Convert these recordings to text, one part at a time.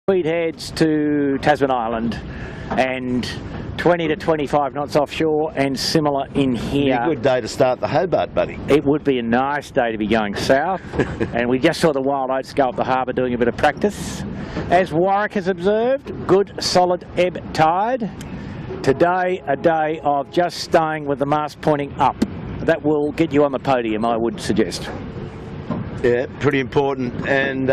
Speed heads to Tasman Island and 20 to 25 knots offshore and similar in here. It'd be a good day to start the Hobart, buddy. It would be a nice day to be going south. And we just saw the Wild Oats go up the harbour doing a bit of practice. As Warwick has observed, good solid ebb tide. Today, a day of just staying with the mast pointing up. That will get you on the podium, I would suggest. Yeah, pretty important. And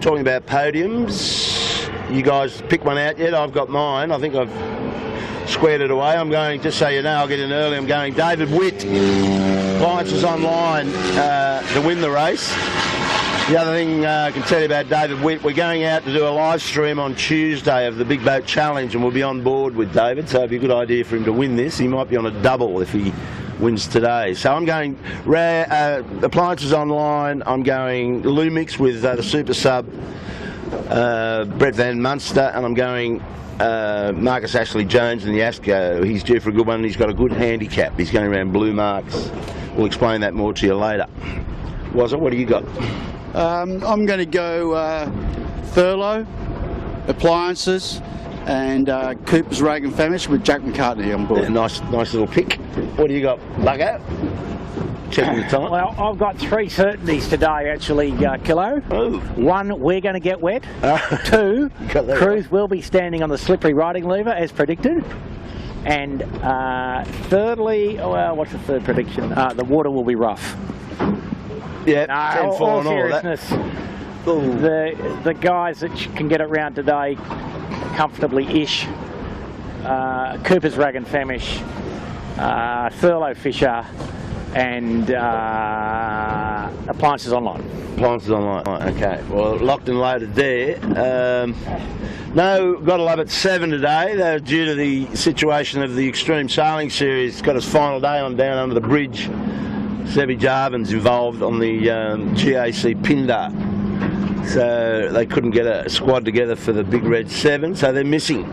talking about podiums, you guys pick one out yet? I've got mine. I think I've squared it away. I'm going, just so you know, I'll get in early. I'm going David Witt. Appliances online to win the race. The other thing I can tell you about David Witt, we're going out to do a live stream on Tuesday of the Big Boat Challenge, and we'll be on board with David, so it'd be a good idea for him to win this. He might be on a double if he wins today. So I'm going Appliances online. I'm going Lumix with the Super Sub, Brett Van Munster, and I'm going Marcus Ashley Jones in the Asco. He's due for a good one. He's got a good handicap. He's going around blue marks. We'll explain that more to you later. Wazza, what do you got? I'm going to go Thurlow, Appliances, and Cooper's Rag and Famish with Jack McCartney on board. Yeah, nice little pick. What do you got, Luggo? Checking the time. Well, I've got three certainties today, actually, Kilo. Oh. One, we're going to get wet. Two, Cruz will be standing on the slippery riding lever, as predicted. And thirdly, well, what's the third prediction? The water will be rough. Yeah, No, 10-4 all and all seriousness, that. the guys that can get it round today comfortably-ish, Cooper's Rag and Famish, Thurlow Fisher, and Appliances online. Appliances online. Okay. Well, locked and loaded there. No, got to love it. 7 today. They're due to the situation of the Extreme Sailing Series. It's got its final day on down under the bridge. Sebi Jarvin's involved on the GAC Pindar. So they couldn't get a squad together for the Big Red 7, so they're missing.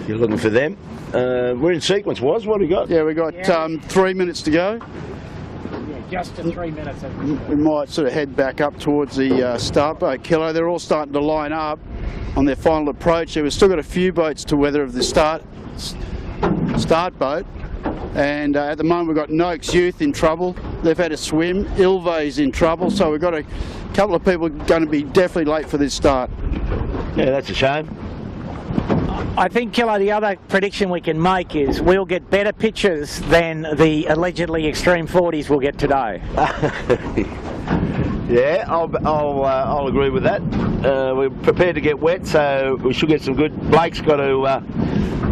You're looking for them. We're in sequence, What do we got? Yeah, we got 3 minutes to go. Yeah, just to 3 minutes. We might sort of head back up towards the start boat, Kilo. They're all starting to line up on their final approach. We've still got a few boats to weather of the start boat. And at the moment we've got Noakes Youth in trouble. They've had a swim. Ilve's in trouble, so we've got a couple of people going to be definitely late for this start. Yeah, that's a shame. I think, Kilo, the other prediction we can make is we'll get better pictures than the allegedly extreme 40s will get today. Yeah, I'll agree with that. We're prepared to get wet, so we should get some good. Blake's got to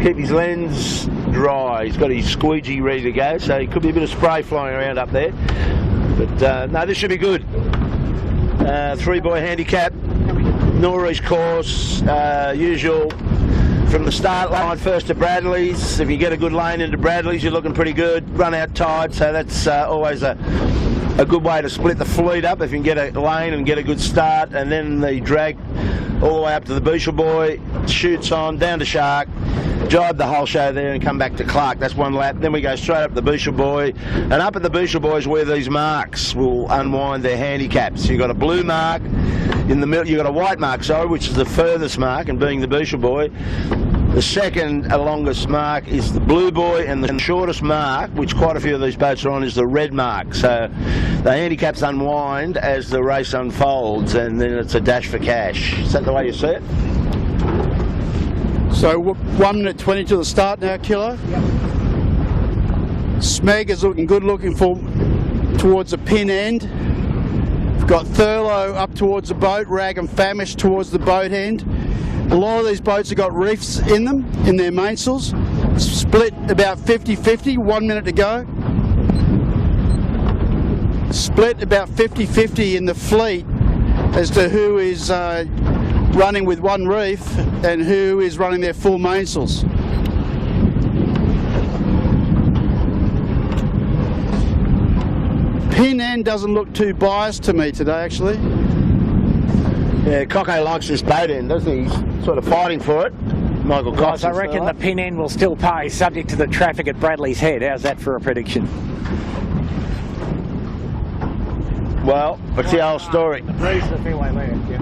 keep his lens dry. He's got his squeegee ready to go, so he could be a bit of spray flying around up there. But no, this should be good. 3-boy handicap, Norris course, usual. From the start line first to Bradley's. If you get a good lane into Bradley's, you're looking pretty good. Run out tide, so that's always a good way to split the fleet up if you can get a lane and get a good start. And then the drag all the way up to the Bushel Boy, shoots on, down to Shark, jibe the whole show there and come back to Clark. That's one lap. Then we go straight up the Bushel Boy. And up at the Bushel Boy is where these marks will unwind their handicaps. You've got a blue mark in the middle, you've got a white mark, sorry, which is the furthest mark, and being the Bushel Boy. The second longest mark is the Blue Boy, and the shortest mark, which quite a few of these boats are on, is the red mark. So the handicaps unwind as the race unfolds, and then it's a dash for cash. Is that the way you see it? So 1 minute 20 to the start now, Kilo. Yep. Smeg is looking good, looking for towards the pin end. We've got Thurlow up towards the boat, Rag and Famish towards the boat end. A lot of these boats have got reefs in them, in their mainsails. Split about 50-50, 1 minute to go. Split about 50-50 in the fleet as to who is running with one reef and who is running their full mainsails. Pin end doesn't look too biased to me today, actually. Yeah, Coco likes this boat end, doesn't he? He's sort of fighting for it. Michael Cox. I reckon the pin end will still pay, subject to the traffic at Bradley's Head. How's that for a prediction? Well, it's the old story. The breeze is the fairway left, yeah.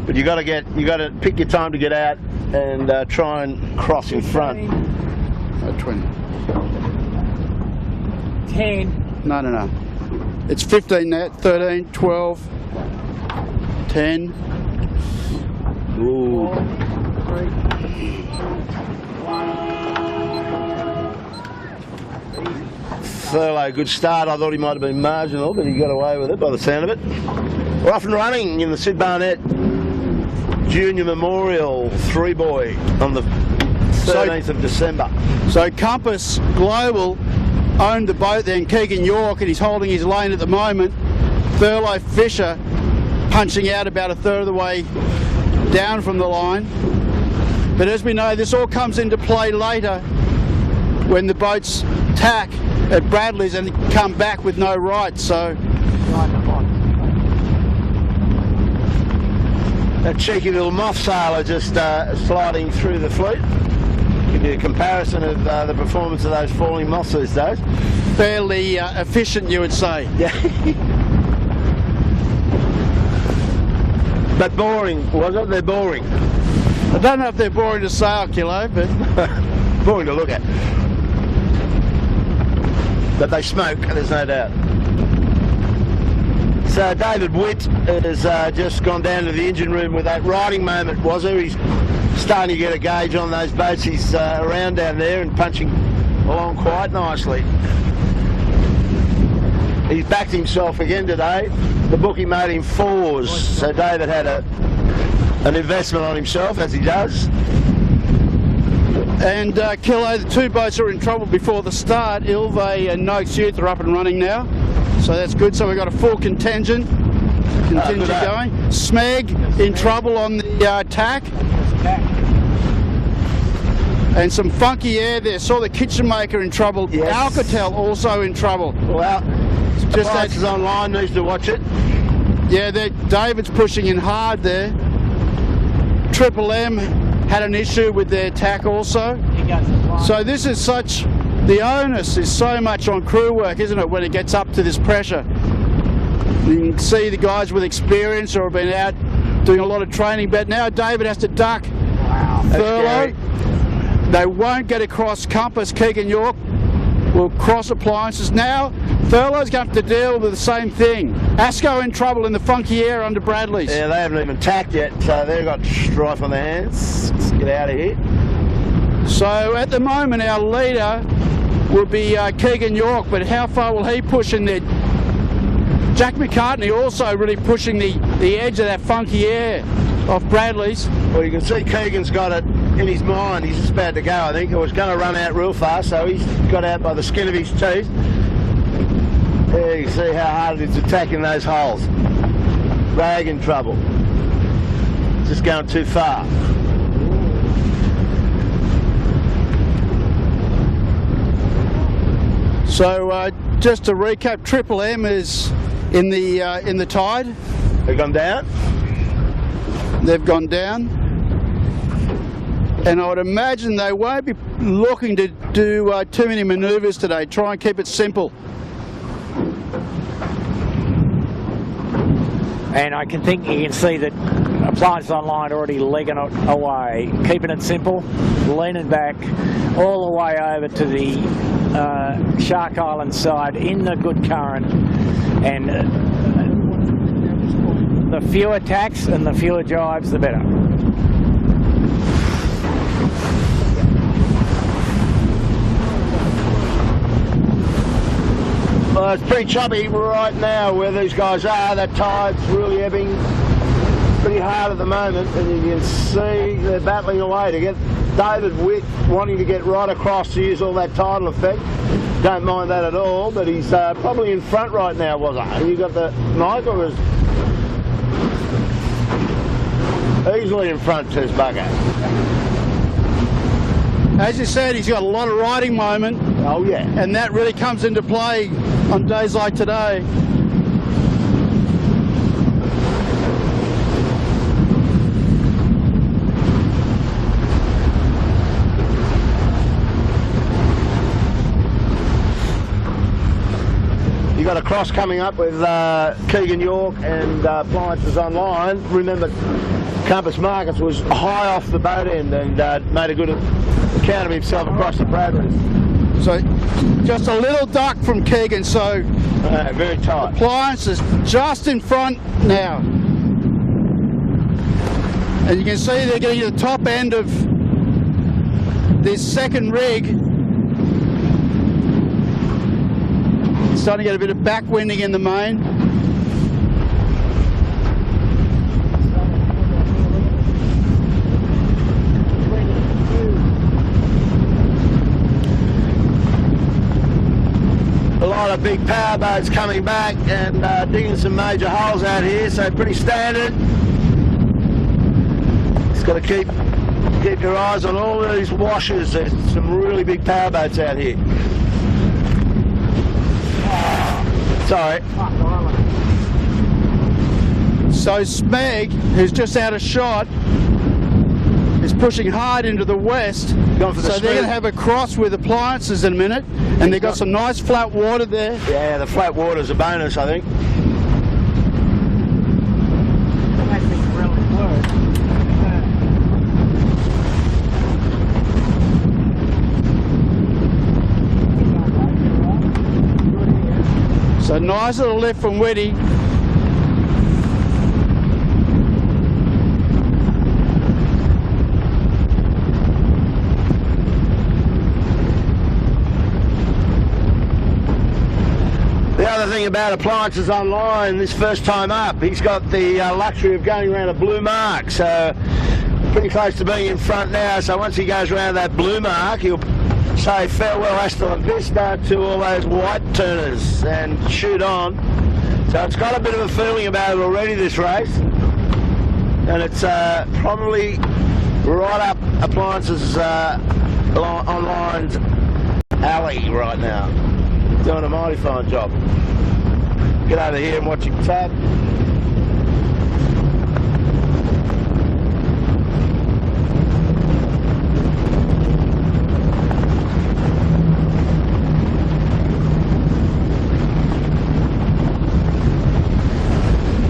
But you got to pick your time to get out and try and cross in front. 20. 10. No. It's 15 now, 13, 12, 10. Ooh. 3. Thurlow, good start. I thought he might have been marginal, but he got away with it by the sound of it. We're off and running in the Sid Barnett Junior Memorial 3-boy on the 13th of December. So Compass Global owned the boat then, Keegan York, and he's holding his lane at the moment. Thurlow Fisher punching out about a third of the way down from the line. But as we know, this all comes into play later when the boats tack at Bradley's and come back with no right. So that cheeky little moth sailor just sliding through the fleet. Give you a comparison of the performance of those falling moths these days. fairly efficient, you would say. Yeah. But boring, was it? They're boring. I don't know if they're boring to sail, Kilo, but boring to look at. But they smoke, there's no doubt. So David Witt has just gone down to the engine room with that riding moment, was there? He's starting to get a gauge on those boats. He's around down there and punching along quite nicely. He's backed himself again today. The bookie made him 4s, so David had an investment on himself, as he does. And Kilo, the two boats are in trouble before the start. Ilve and Noakes Youth are up and running now, so that's good. So we've got a full contingent going. Smeg in trouble on the tack. And some funky air there. Saw the kitchen maker in trouble. Yes. Alcatel also in trouble. Well, just that is online, needs to watch it. Yeah, David's pushing in hard there. Triple M had an issue with their tack also. So this is the onus is so much on crew work, isn't it, when it gets up to this pressure. You can see the guys with experience or have been out doing a lot of training, but now David has to duck Thurlow. They won't get across Compass. Keegan York will cross appliances. Now Thurlow's going to have to deal with the same thing. Asco in trouble in the funky air under Bradley's. Yeah, they haven't even tacked yet, so they've got strife on their hands. Let's get out of here. So at the moment our leader will be Keegan York, but how far will he push in there? Jack McCartney also really pushing the edge of that funky air off Bradley's. Well, you can see Keegan's got it in his mind. He's just about to go, I think. It was going to run out real fast, so he's got out by the skin of his teeth. There you can see how hard it is attacking those holes. Rag in trouble. Just going too far. So just to recap, Triple M is in the tide. They've gone down? They've gone down. And I would imagine they won't be looking to do too many manoeuvres today. Try and keep it simple. And I can think you can see that Appliance Online already legging it away, keeping it simple, leaning back all the way over to the Shark Island side in the good current, and the fewer tacks and the fewer jives, the better. Well, it's pretty choppy right now where these guys are. That tide's really ebbing pretty hard at the moment, and you can see they're battling away to get David Witt wanting to get right across to use all that tidal effect. Don't mind that at all, but he's probably in front right now, was it? You got the mic, or was easily in front, says Bugger. As you said, he's got a lot of riding moment. Oh yeah. And that really comes into play on days like today. You got a cross coming up with Keegan York and Appliances Online. Remember, Compass Markets was high off the boat end and made a good account of himself across the Bradleys. So just a little duck from Keegan, so very tight. Appliances just in front now. And you can see they're getting to the top end of this second rig. Starting to get a bit of backwinding in the main. A lot of big power boats coming back and digging some major holes out here, so pretty standard. Just got to keep your eyes on all of these washers. There's some really big power boats out here. Sorry. So Smeg, who's just out of shot, is pushing hard into the west. Going for the So they're going to have a cross with Appliances in a minute, and they've got some nice flat water there. Yeah, the flat water's a bonus, I think. So nice little lift from Whitty. The other thing about Appliances Online, this first time up, he's got the luxury of going around a blue mark, so pretty close to being in front now. So once he goes around that blue mark, he'll say farewell hasta la vista to all those white turners and shoot on. So it's got a bit of a feeling about it already, this race, and it's probably right up Appliances Online's alley right now. Doing a mighty fine job. Get over here and watch him tap.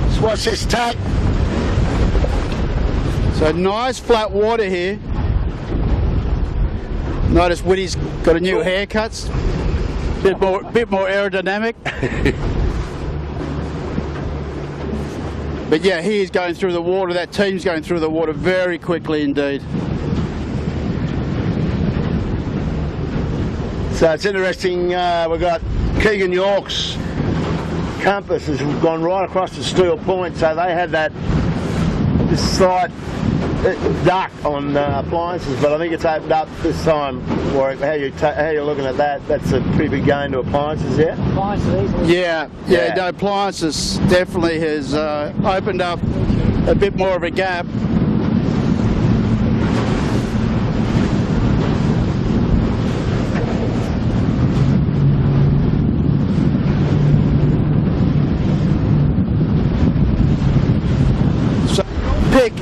Let's watch this tap. So nice flat water here. Notice Whitty's got a new haircut. Bit more aerodynamic. But yeah, he is going through the water. That team's going through the water very quickly indeed. So it's interesting, we've got Keegan York's Compass has gone right across the steel point, so they had that slight duck on Appliances, but I think it's opened up this time. Warwick, how you looking at that? That's a pretty big gain to Appliances, yeah? Appliances easily. Yeah. No, Appliances definitely has opened up a bit more of a gap. So, pick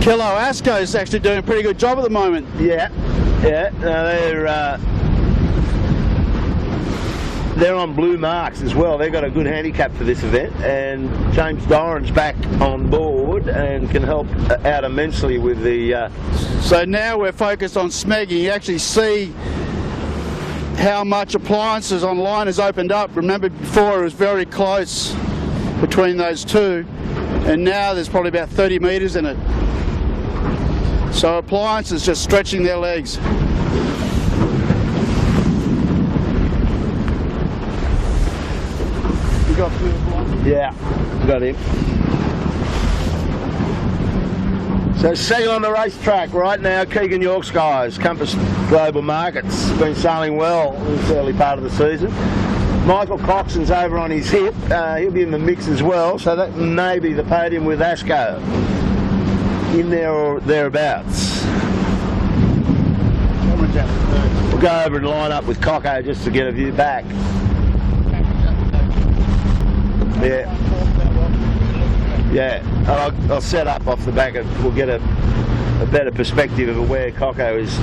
Kilo Asco is actually doing a pretty good job at the moment. Yeah. They're on blue marks as well. They've got a good handicap for this event, and James Doran's back on board and can help out immensely with the... So now we're focused on Smeg. You actually see how much Appliances Online has opened up. Remember before it was very close between those two, and now there's probably about 30 metres in it. So Appliances just stretching their legs. Yeah, got him. So second on the racetrack right now, Keegan York's guys, Compass Global Markets, been sailing well in this early part of the season. Michael Coxon's over on his hip, he'll be in the mix as well, so that may be the podium with Asco in there or thereabouts. We'll go over and line up with Cocko just to get a view back. Yeah, I'll set up off the back and we'll get a better perspective of where Cocko is.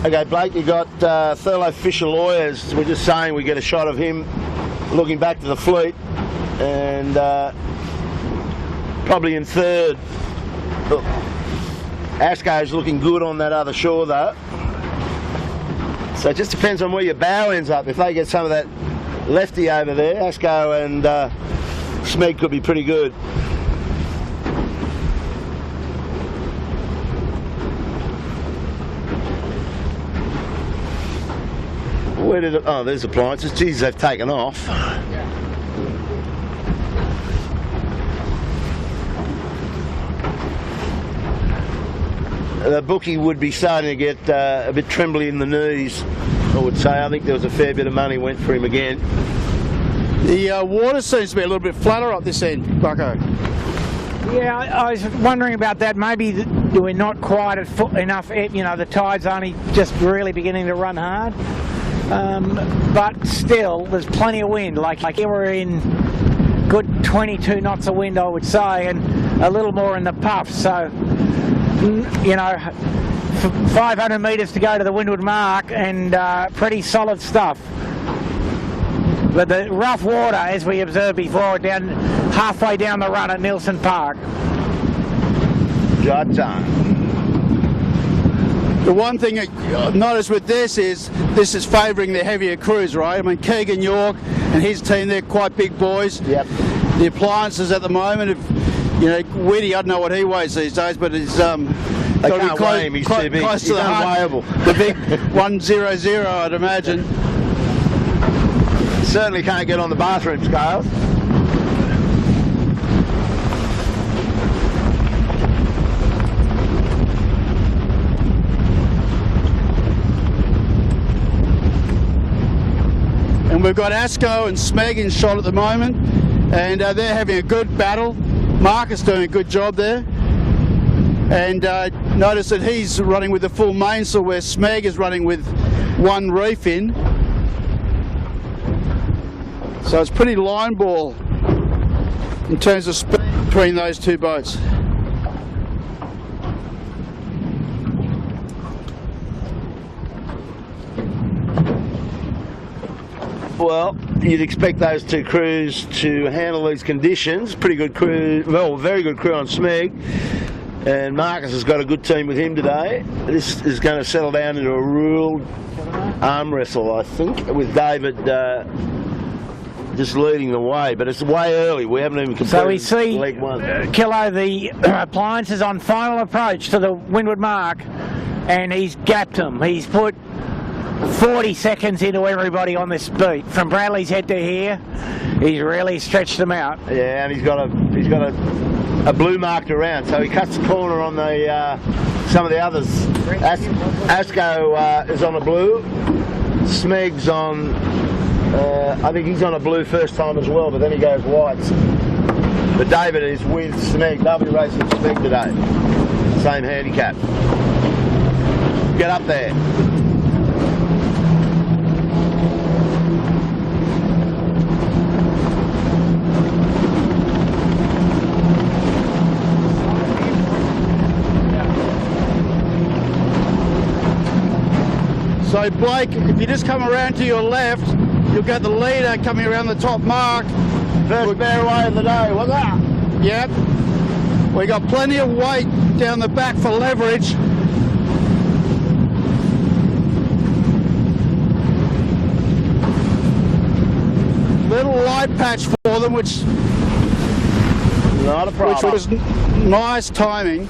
Okay, Blake, you got Thurlow Fisher Lawyers. We're just saying we get a shot of him looking back to the fleet, and probably in third. Look, Asco's looking good on that other shore though. So it just depends on where your bow ends up. If they get some of that lefty over there, Asco and Smeg could be pretty good. Where did it? Oh, there's appliances. Geez, they've taken off. The bookie would be starting to get a bit trembly in the knees, I would say. I think there was a fair bit of money went for him again. The water seems to be a little bit flatter up this end, Bucko. Yeah, I was wondering about that. Maybe we're not quite at enough, you know, the tide's only just really beginning to run hard. But still, there's plenty of wind. Like here we're in good 22 knots of wind, I would say, and a little more in the puff. So, you know, 500 metres to go to the windward mark, and pretty solid stuff. But the rough water, as we observed before, down halfway down the run at Nielsen Park. The one thing I've noticed with this is favouring the heavier crews, right? I mean, Keegan York and his team, they're quite big boys. Yep. The appliances at the moment, if, you know, Weedy, I don't know what he weighs these days, but it's they can't weigh him, he's too big. Close He's to the unweighable. The big 100, I'd imagine. Certainly can't get on the bathroom scales. And we've got Asco and Smeg in shot at the moment, and they're having a good battle. Marcus doing a good job there. And notice that he's running with the full mainsail, where Smeg is running with one reef in. So it's pretty line ball in terms of speed between those two boats. Well, you'd expect those two crews to handle these conditions. Pretty good crew, well, very good crew on Smeg. And Marcus has got a good team with him today. This is going to settle down into a real arm wrestle, I think, with David just leading the way. But it's way early. We haven't even completed So we see leg one. Killo, the appliances on final approach to the windward mark, and he's gapped them. He's put 40 seconds into everybody on this beat. From Bradley's head to here, he's really stretched them out. Yeah, and he's got a blue marked around, so he cuts the corner on the some of the others. Asco is on a blue. Smeg's on, I think he's on a blue first time as well, but then he goes whites. But David is with Smeg. Lovely racing with Smeg today. Same handicap. Get up there. So Blake, if you just come around to your left, you'll get the leader coming around the top mark. First bearway of the day, what's that? Yep. We got plenty of weight down the back for leverage. Little light patch for them, which Not a problem. was nice timing.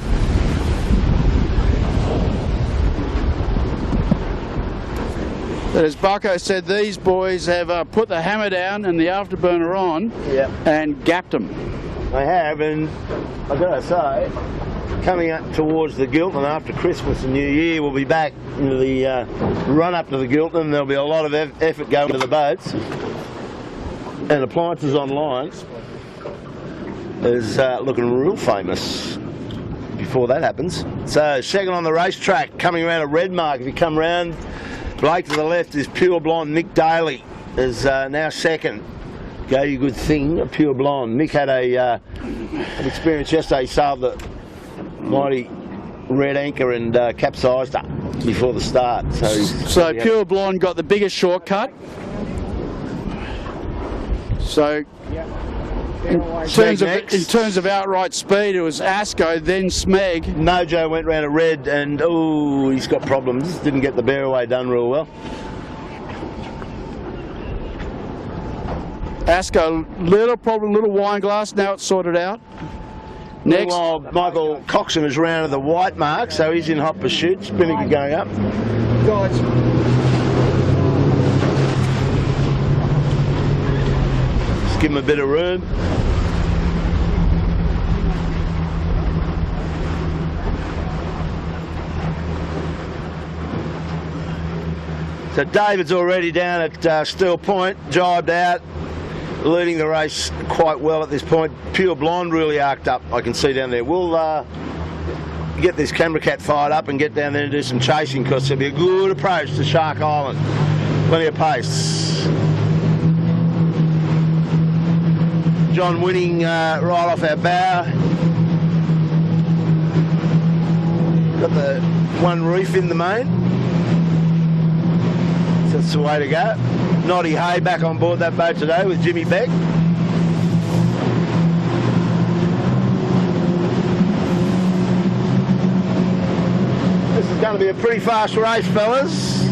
But as Bucko said, these boys have put the hammer down and the afterburner on, Yep. and gapped them. They have, and I've got to say, coming up towards the Gilton after Christmas and New Year, we'll be back into the run up to the Gilton. There'll be a lot of effort going to the boats, and appliances online is looking real famous before that happens. So second on the racetrack, coming around a red mark. If you come round, Blake to the left is Pure Blonde. Nick Daly is now second. Go you good thing, a Pure Blonde. Nick had an experience yesterday. He sailed the mighty red anchor and capsized her. before the start. So Pure Blonde got the biggest shortcut. So in terms of outright speed, it was Asco, then Smeg. Mojo went round a red, and oh, he's got problems. Didn't get the bear away done real well. Asco, little problem, little wine glass. Now it's sorted out. Next, meanwhile, Michael Coxon is round at the white mark, so he's in hot pursuit. Spinnaker going up. guys. Just give him a bit of room. So David's already down at Steel Point, jibed out, leading the race quite well at this point. Pure Blonde really arced up, I can see down there. We'll get this camera cat fired up and get down there and do some chasing, because it'll be a good approach to Shark Island. Plenty of pace. John winning right off our bow. Got the one reef in the main. So that's the way to go. Noddy Hay back on board that boat today with Jimmy Beck. This is going to be a pretty fast race, fellas.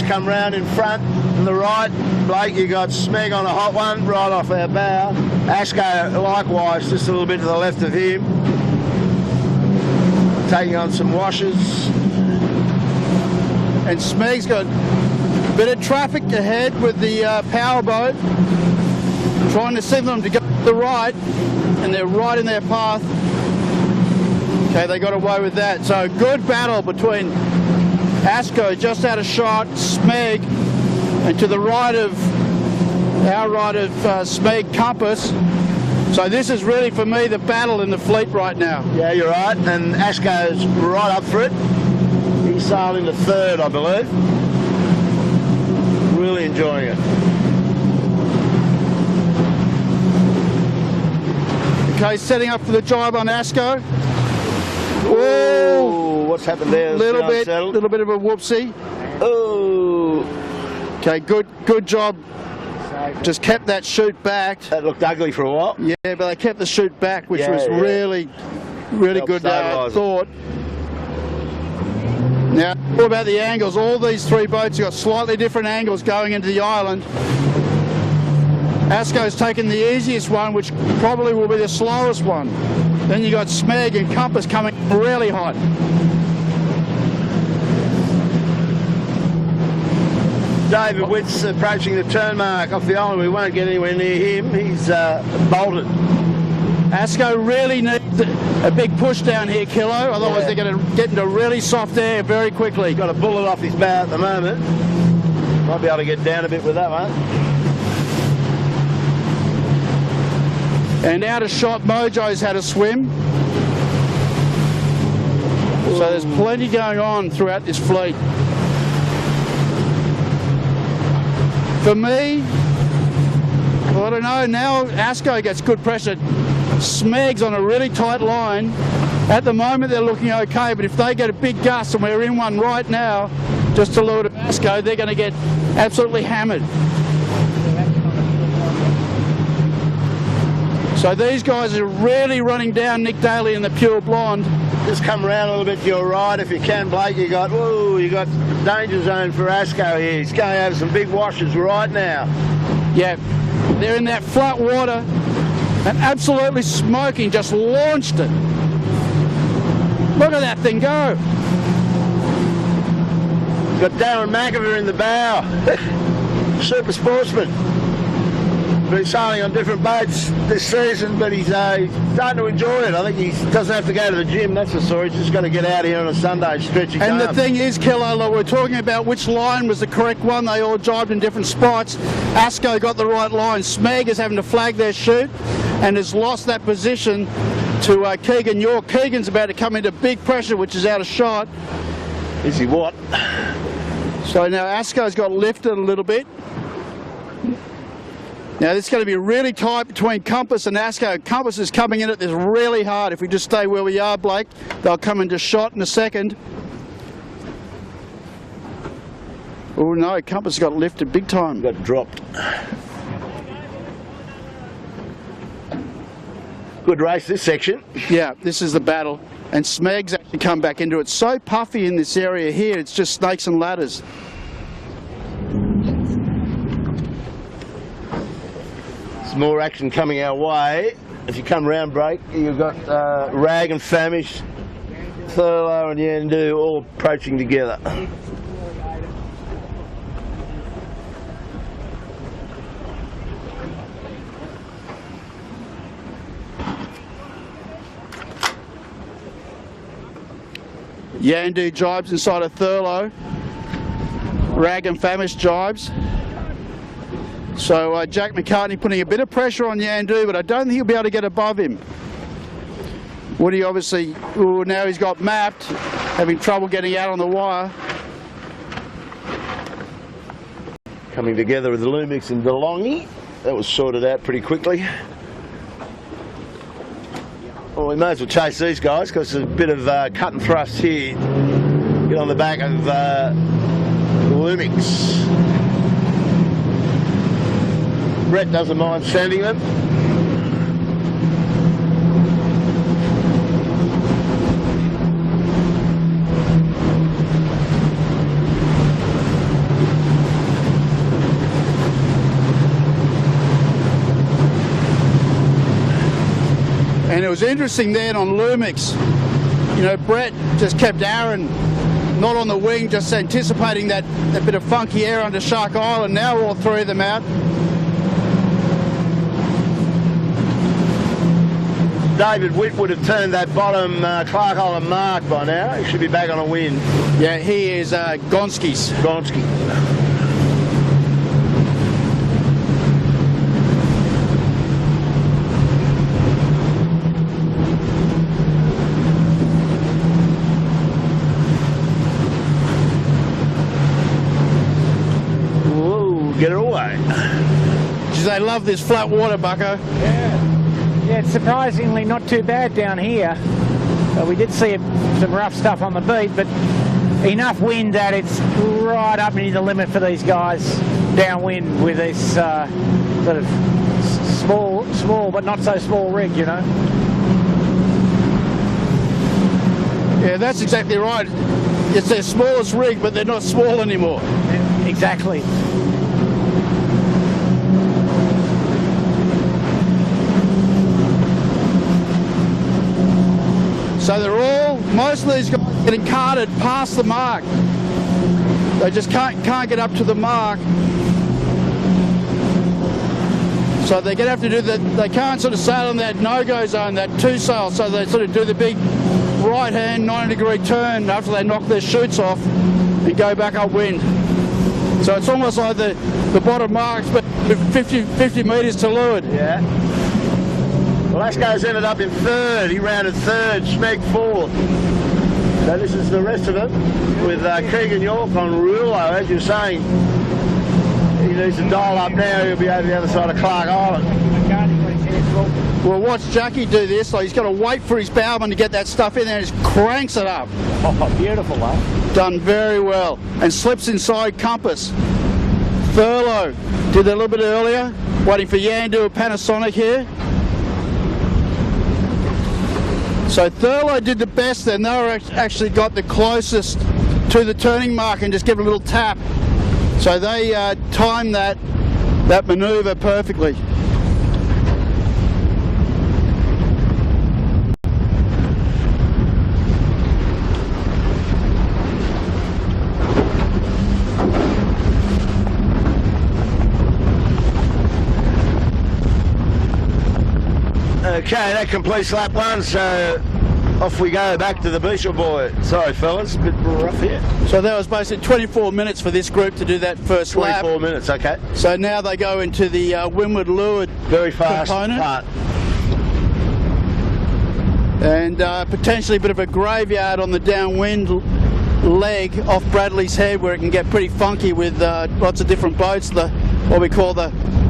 Come round in front on the right. Blake, you got Smeg on a hot one right off our bow. Asco likewise just a little bit to the left of him, taking on some washers. And Smeg's got a bit of traffic ahead with the power boat, trying to signal them to go to the right, and they're right in their path. Okay, they got away with that. So good battle between Asco just out of shot, Smeg, and to the right of Smeg, Compass. So this is really, for me, the battle in the fleet right now. Yeah, you're right, and Asco's right up for it. He's sailing to third, I believe. Really enjoying it. Okay, setting up for the jibe on Asco. Whoa, what's happened there? Little bit of a whoopsie. Oh. Okay, good job. Just kept that chute back. That looked ugly for a while. Yeah, but they kept the chute back, which was really good thought. Now, what about the angles? All these three boats have got slightly different angles going into the island. Asco's taken the easiest one, which probably will be the slowest one. Then you got Smeg and Compass coming really hot. David Witt's approaching the turn mark off the island. We won't get anywhere near him. He's bolted. Asco really needs a big push down here, Kilo, otherwise they're going to get into really soft air very quickly. Got a bullet off his bow at the moment. Might be able to get down a bit with that one. And out of shot, Mojo's had a swim. So there's plenty going on throughout this fleet. For me, well, I don't know, now Asco gets good pressure. Smeg's on a really tight line. At the moment they're looking okay, but if they get a big gust, and we're in one right now, just to leeward of Asco, they're going to get absolutely hammered. So these guys are really running down Nick Daly and the Pure Blonde. Just come around a little bit to your right if you can, Blake. You got danger zone for Asco here. He's going over some big washes right now. Yeah, they're in that flat water and absolutely smoking, just launched it. Look at that thing go. Got Darren McIver in the bow. Super sportsman. Been sailing on different boats this season, but he's starting to enjoy it. I think he doesn't have to go to the gym, that's for sure. He's just got to get out here on a Sunday and stretch his And arms. the thing is, Kilo, we're talking about which line was the correct one. They all jibed in different spots. Asco got the right line. Smeg is having to flag their chute and has lost that position to Keegan York. Keegan's about to come into big pressure, which is out of shot. Is he what? So now Asco's got lifted a little bit. Now this is going to be really tight between Compass and Asco. Compass is coming in at this really hard. If we just stay where we are, Blake, they'll come into shot in a second. Oh no, Compass got lifted big time. Got dropped. Good race this section. Yeah, this is the battle. And Smeg's actually come back into it. It's so puffy in this area here, it's just snakes and ladders. Some more action coming our way. If you come round break, you've got Rag and Famish, Thurlow and Yandu all approaching together. Yandu jibes inside of Thurlow. Rag and Famish jibes. So Jack McCartney putting a bit of pressure on Yandu, but I don't think he'll be able to get above him. Woody obviously, now he's got mapped, having trouble getting out on the wire. Coming together with the Lumix and DeLonghi. That was sorted out pretty quickly. Well, we may as well chase these guys because there's a bit of cut and thrust here. Get on the back of Lumix. Brett doesn't mind sending them. And it was interesting then on Lumix, you know, Brett just kept Aaron not on the wing, just anticipating that bit of funky air under Shark Island. Now all three of them out. David Witt would have turned that bottom Clark Island mark by now. He should be back on a wind. Yeah, he is Gonski's. Gonski. Whoa, get her away. Geez, they love this flat water, Bucko. Yeah, it's surprisingly not too bad down here. We did see some rough stuff on the beat, but enough wind that it's right up near the limit for these guys downwind with this sort of small but not so small rig, you know. Yeah, that's exactly right. It's their smallest rig, but they're not small anymore. Exactly. So they're all, most of these guys are getting carted past the mark. They just can't get up to the mark. So they're going to have to do that. They can't sort of sail in that no-go zone, that two sail. So they sort of do the big right-hand 90-degree turn after they knock their chutes off and go back upwind. So it's almost like the bottom marks, but 50 metres to leeward. Yeah. Lasco's ended up in third. He rounded third, Schmeg fourth. So this is the rest of it with Keegan York on Rulo, as you're saying. He needs to dial up now. He'll be over the other side of Clark Island. Well, watch Jackie do this. So he's got to wait for his bowman to get that stuff in there and just cranks it up. Oh, beautiful, huh? Done very well. And slips inside Compass. Thurlow did that a little bit earlier. Waiting for Yandu and Panasonic here. So Thurlow did the best then. They were actually got the closest to the turning mark and just give it a little tap. So they timed that manoeuvre perfectly. Okay, that completes lap one, so off we go back to the Beachel Buoy. Sorry fellas, a bit rough here. So that was basically 24 minutes for this group to do that first lap. 24 minutes, okay. So now they go into the windward leeward Very fast component. part. and potentially a bit of a graveyard on the downwind leg off Bradley's Head, where it can get pretty funky with lots of different boats, what we call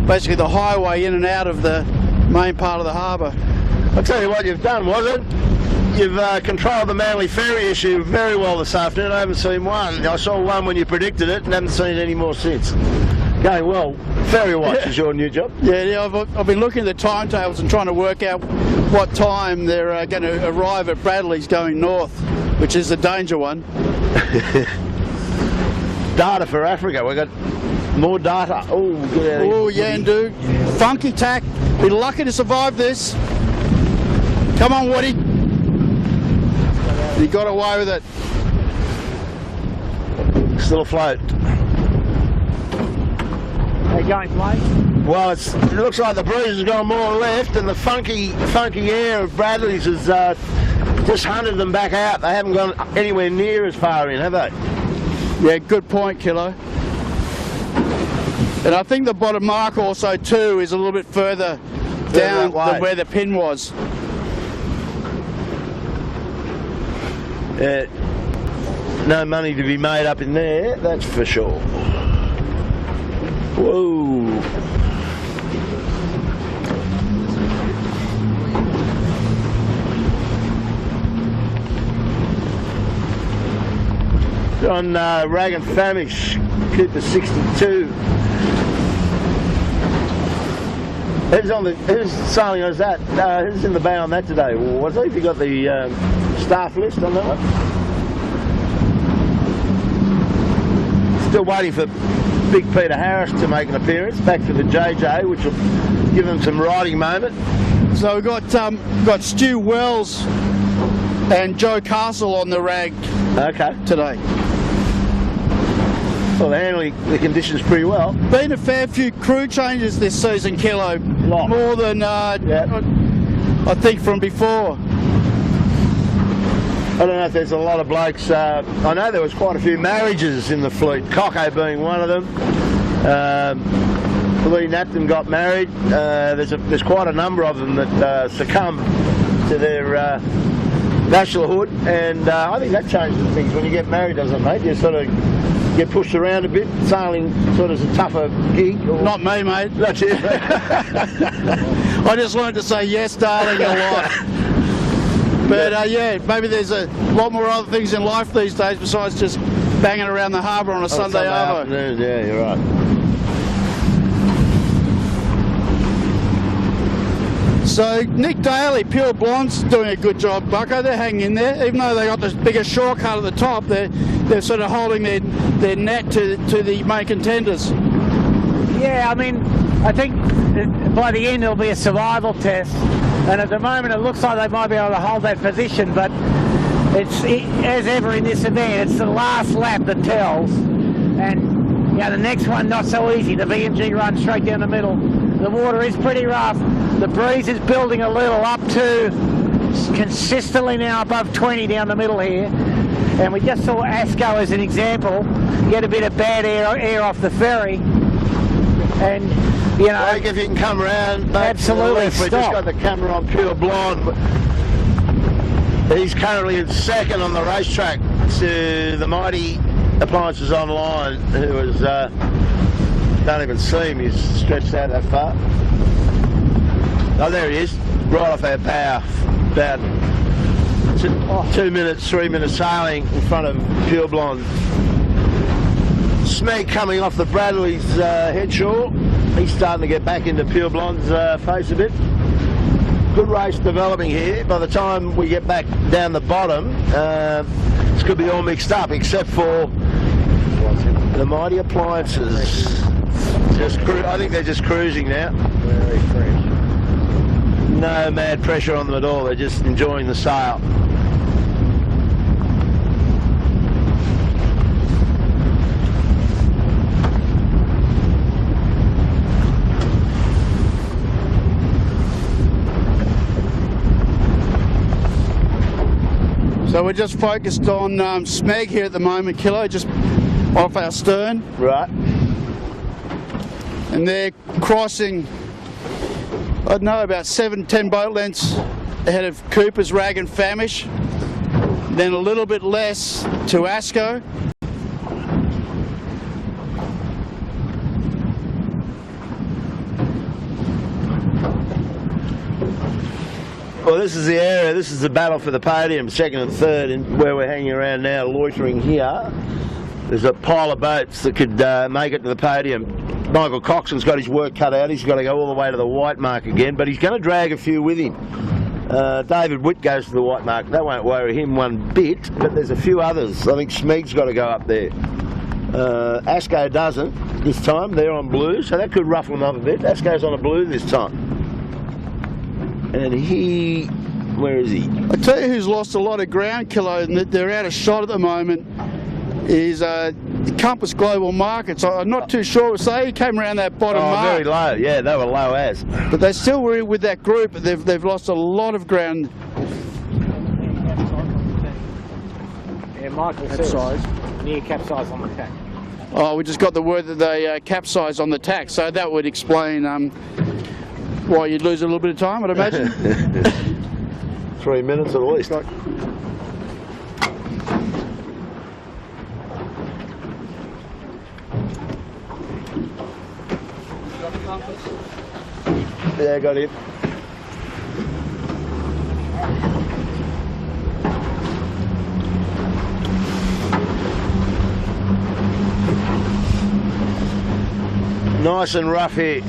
basically the highway in and out of the main part of the harbour. I'll tell you what you've done, was it? You've controlled the Manly Ferry issue very well this afternoon. I haven't seen one. I saw one when you predicted it and haven't seen any more since. Going well. Ferry watch is your new job. Yeah, I've been looking at the timetables and trying to work out what time they're going to arrive at Bradley's going north, which is the danger one. Data for Africa. We've got more data. Oh, get out of Oh, here. Yandu. Funky tack. Be lucky to survive this. Come on, Woody. He got away with it. Still afloat. How you going, Blake? Well, it looks like the breeze has gone more left, and the funky air of Bradley's has just hunted them back out. They haven't gone anywhere near as far in, have they? Yeah, good point, Kilo. And I think the bottom mark also too is a little bit further down that way. than where the pin was. No money to be made up in there, that's for sure. Whoa. On Rag and Famish, Cooper 62. Who's sailing on that? Who's in the bay on that today? Was he? Have you got the staff list on that one? Still waiting for Big Peter Harris to make an appearance, back for the JJ, which will give them some riding moment. So we've got Stu Wells and Joe Castle on the rag Okay. today. Well, they're handling the conditions pretty well. Been a fair few crew changes this season, Kilo. Lot. More than I think from before. I don't know if there's a lot of blokes. I know there was quite a few marriages in the fleet, Cocko being one of them. Lee Napton got married. There's quite a number of them that succumb to their bachelorhood, and I think that changes things when you get married, doesn't it, mate? You sort of get pushed around a bit. Sailing sort of is a tougher gig. Or... Not me, mate. That's it. I just learned to say yes, darling, a lot. But yeah, maybe there's a lot more other things in life these days besides just banging around the harbour on a Sunday arvo. Afternoon, yeah, you're right. So Nick Daly, Pure Blonde's doing a good job, Bucko. They're hanging in there, even though they got the bigger shortcut at the top. They're sort of holding their net to the main contenders. Yeah, I mean, I think by the end it'll be a survival test, and at the moment it looks like they might be able to hold that position, but as ever in this event, it's the last lap that tells, and the next one not so easy. The VMG run straight down the middle. The water is pretty rough. The breeze is building a little up to consistently now above 20 down the middle here, and we just saw Asco as an example get a bit of bad air off the ferry, and Like if you can come around, absolutely we've just got the camera on Pure Blonde. He's currently in second on the racetrack to the Mighty Appliances Online, who is don't even see him. He's stretched out that far. Oh, there he is, right off our bow. About 2 minutes, 3 minutes sailing in front of Pure Blonde. Smeg coming off the Bradley's head shore. He's starting to get back into Pure Blonde's face a bit. Good race developing here. By the time we get back down the bottom, it's going to be all mixed up, except for the Mighty Appliances. I think they're just cruising now. very fresh. No mad pressure on them at all. They're just enjoying the sail. So we're just focused on Smeg here at the moment, Kilo, just off our stern. Right. And they're crossing, I don't know, about 7-10 boat lengths ahead of Cooper's Rag and Famish, then a little bit less to Asco. Well, this is the area, this is the battle for the podium, second and third, and where we're hanging around now, loitering here. There's a pile of boats that could make it to the podium. Michael Coxon's got his work cut out. He's got to go all the way to the white mark again, but he's going to drag a few with him. David Witt goes to the white mark. That won't worry him one bit, but there's a few others. I think Smeg's got to go up there. Asco doesn't this time. They're on blue, so that could ruffle them up a bit. Asco's on a blue this time. And where is he? I tell you who's lost a lot of ground, Kilo, and they're out of shot at the moment, is Compass Global Markets. I'm not too sure. Say he came around that bottom mark. Very low. Yeah, they were low as. But they still were with that group. They've lost a lot of ground. Yeah, Michael says near capsize on the tack. Oh, we just got the word that they capsized on the tack, so that would explain why you'd lose a little bit of time, I'd imagine. 3 minutes at least. Yeah, got it. Nice and rough here.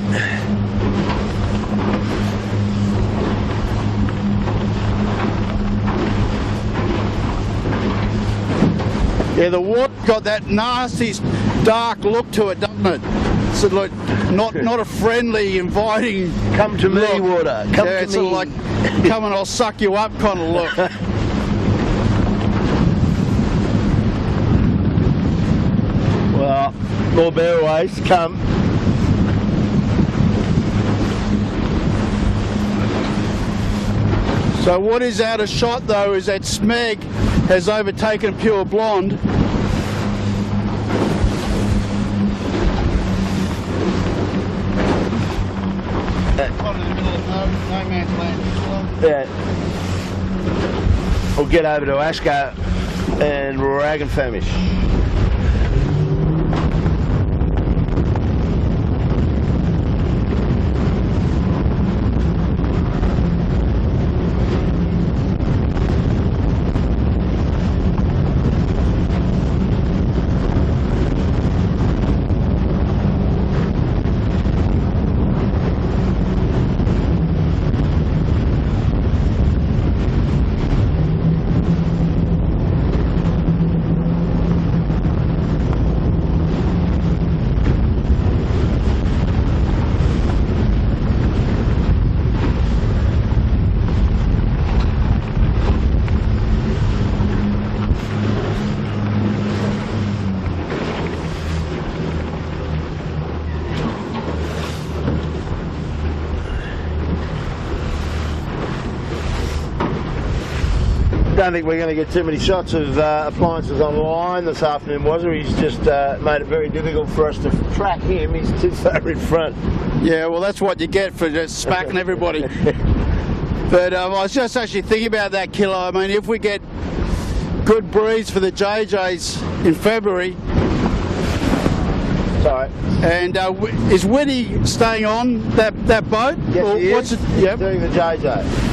Yeah, the water got that nasty dark look to it, doesn't it? So like not a friendly, inviting. Come to me, look. water. Come yeah, to it's me. sort of like, come and I'll suck you up kind of look. Well, more bearaways to come. So what is out of shot though is that Smeg has overtaken Pure Blonde. Caught in the middle of no man's land. Yeah. We'll get over to Asco and Rag and Famish. I don't think we're going to get too many shots of appliances online this afternoon, was there? He's just made it very difficult for us to track him. He's too far in front. Yeah, well, that's what you get for just smacking everybody. But I was just actually thinking about that, Kilo. I mean, if we get good breeze for the JJs in February. Sorry. And is Whitty staying on that boat? Yes, or he what's is. it? Yep. Doing the JJ.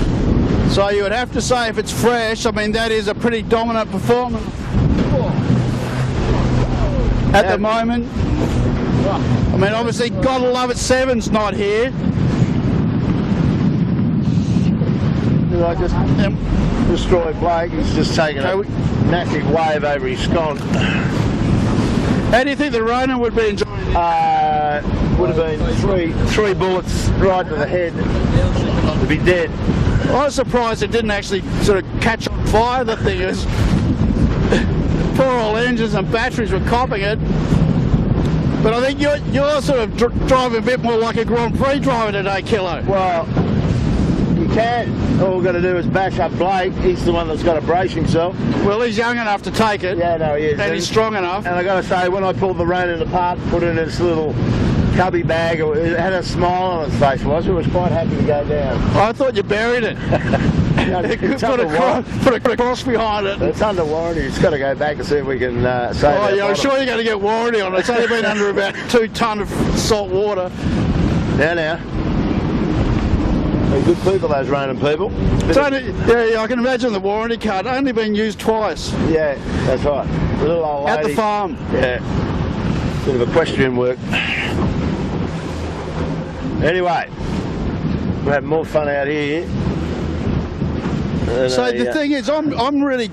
So you would have to say if it's fresh, I mean, that is a pretty dominant performance at the moment. I mean, obviously, gotta love it, Seven's not here. Did I just destroy Blake? He's just taken a massive wave over his scone. How do you think the Ronin would be enjoying this? Would have been three bullets right to the head to be dead. I was surprised it didn't actually sort of catch on fire, the thing is. Poor old engines and batteries were copping it. But I think you're sort of driving a bit more like a Grand Prix driver today, Kilo. Well, you can. All we've got to do is bash up Blake. He's the one that's got to brace himself. Well, he's young enough to take it. Yeah, no, he is. And he's strong enough. And I got to say, when I pulled the Ronin apart, put it in its little cubby bag. It had a smile on its face, was it? It was quite happy to go down. I thought you buried it. It's Put a cross behind it. It's under warranty. It's got to go back and see if we can save Oh that yeah, I'm bottom. sure you're going to get warranty on it. It's only been under about 2 tonne of salt water. Now. They're good people, those Ronan people. It's only, yeah, I can imagine the warranty card only been used twice Yeah, that's right. The little old lady. at the farm. Yeah. Bit of equestrian work. Anyway, we'll have more fun out here. So the thing is, I'm really,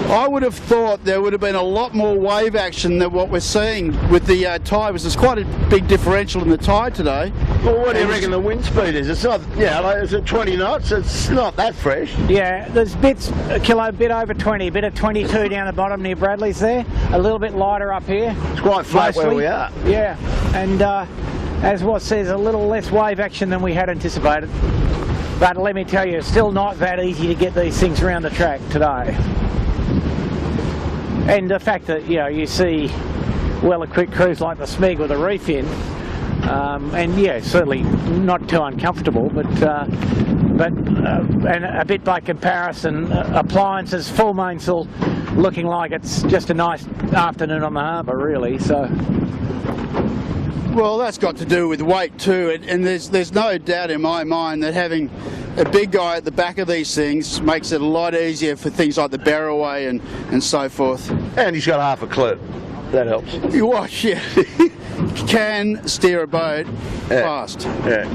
I would have thought there would have been a lot more wave action than what we're seeing with the tide. There's quite a big differential in the tide today. Well, what do you reckon the wind speed is? It's not, is it 20 knots? It's not that fresh. Yeah, there's bits, a bit over 20, a bit of 22 down the bottom near Bradley's there, a little bit lighter up here. It's quite flat where we are. Yeah, and as Watt says, a little less wave action than we had anticipated. But let me tell you, it's still not that easy to get these things around the track today. And the fact that, you see well-equipped crews like the Smeg with a reef in, and yeah, certainly not too uncomfortable, but and a bit by comparison, appliances, full mainsail, looking like it's just a nice afternoon on the harbour, really. So. Well, that's got to do with weight too, and there's no doubt in my mind that having a big guy at the back of these things makes it a lot easier for things like the barroway and so forth. And he's got half a clue. That helps. You watch, yeah. Can steer a boat fast. Yeah.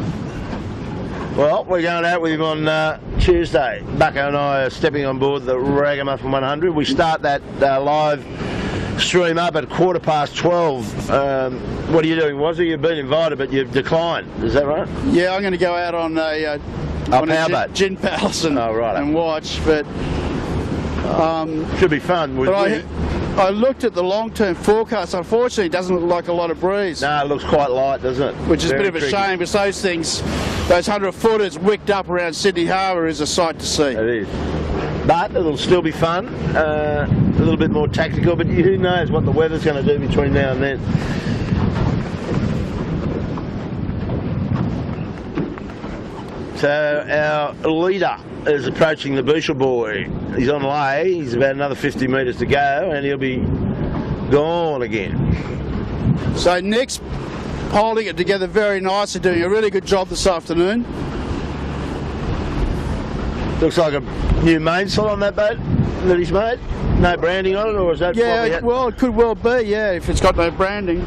Well, we're going out with him on Tuesday. Bucko and I are stepping on board the Ragamuffin 100. We start that live stream up at 12:15. What are you doing, Wazzy? You've been invited, but you've declined. Is that right? Yeah, I'm going to go out on a gin palace and watch, but should be fun. I looked at the long-term forecast. Unfortunately, it doesn't look like a lot of breeze. No, it looks quite light, doesn't it? Which is Very a bit of a tricky. shame, because those things, those 100-footers wicked up around Sydney Harbour is a sight to see. It is. But it'll still be fun, a little bit more tactical, but who knows what the weather's going to do between now and then. So our leader is approaching the Bushel buoy. He's on lay, he's about another 50 metres to go, and he'll be gone again. So Nick's holding it together very nicely, doing a really good job this afternoon. Looks like a new mainsail on that boat that he's made. No branding on it, or is that? Yeah, well, it could well be, yeah, if it's got no branding.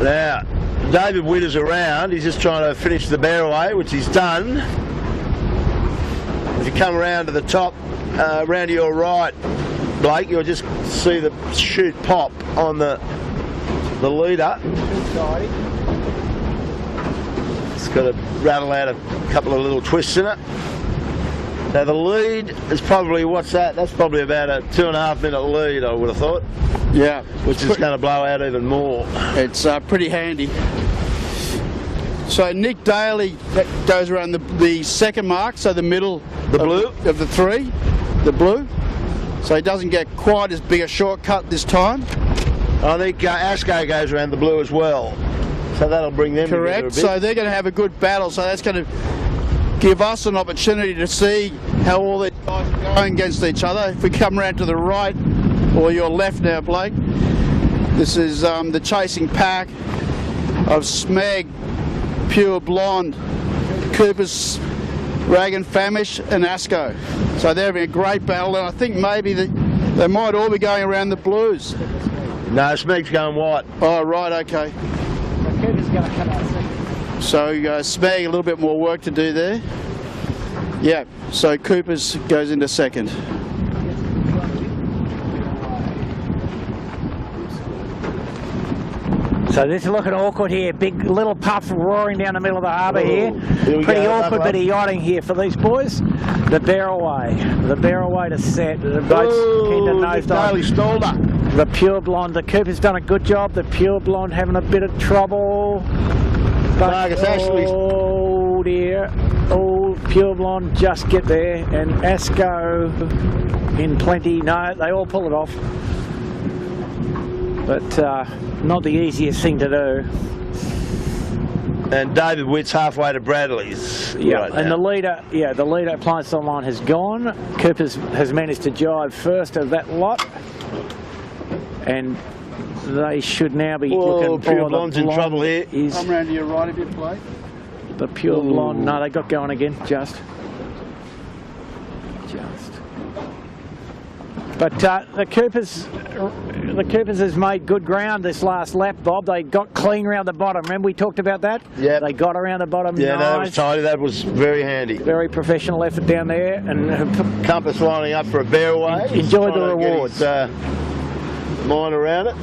Now, David Witter's around. He's just trying to finish the barroway, which he's done. If you come around to the top, round to your right, Blake, you'll just see the chute pop on the leader. It's got to rattle out a couple of little twists in it. Now the lead is probably, what's that? That's probably about a 2.5 minute lead, I would have thought. Yeah. Which is going to blow out even more. It's pretty handy. So Nick Daly goes around the second mark, so the middle blue of the three, the blue. So he doesn't get quite as big a shortcut this time. I think Asco goes around the blue as well. So that'll bring them together a Correct. bit. So they're going to have a good battle. So that's going to give us an opportunity to see how all these guys are going against each other. If we come around to the right, or your left now, Blake, this is the chasing pack of Smeg, Pure Blonde, Cooper's Rag and Famish, and Asco. So they're having a great battle, and I think maybe they might all be going around the blues. No, Smeg's going white. Oh, right, okay. Cooper's going to come out second. So Smeg, a little bit more work to do there. Yeah, so Cooper's goes into second. So this is looking awkward here. Big little puff roaring down the middle of the harbour here. Pretty awkward bit of yachting here for these boys. The barroway to set. The boat's keen to nose Daly dive. stalled up. The Pure Blonde. The Cooper's done a good job. The Pure Blonde having a bit of trouble. But, Marcus Ashley's. Oh dear. Oh, Pure Blonde just get there. And Asco in plenty. No, they all pull it off. but not the easiest thing to do. And David Witt's halfway to Bradley's. Yeah, right and now. the leader Appliance Online has gone. Coopers has managed to jibe first of that lot, and they should now be looking for Pure Blonde's in trouble here. Come round to your right a bit, Blake. The Pure Blonde. No, they got going again. Just. But the Coopers has made good ground this last lap, Bob. They got clean around the bottom. Remember we talked about that? Yeah. They got around the bottom. Yeah, nice. no, that was tidy. That was very handy. Very professional effort down there, and Compass lining up for a bear away. Enjoyed the rewards. Mine around it.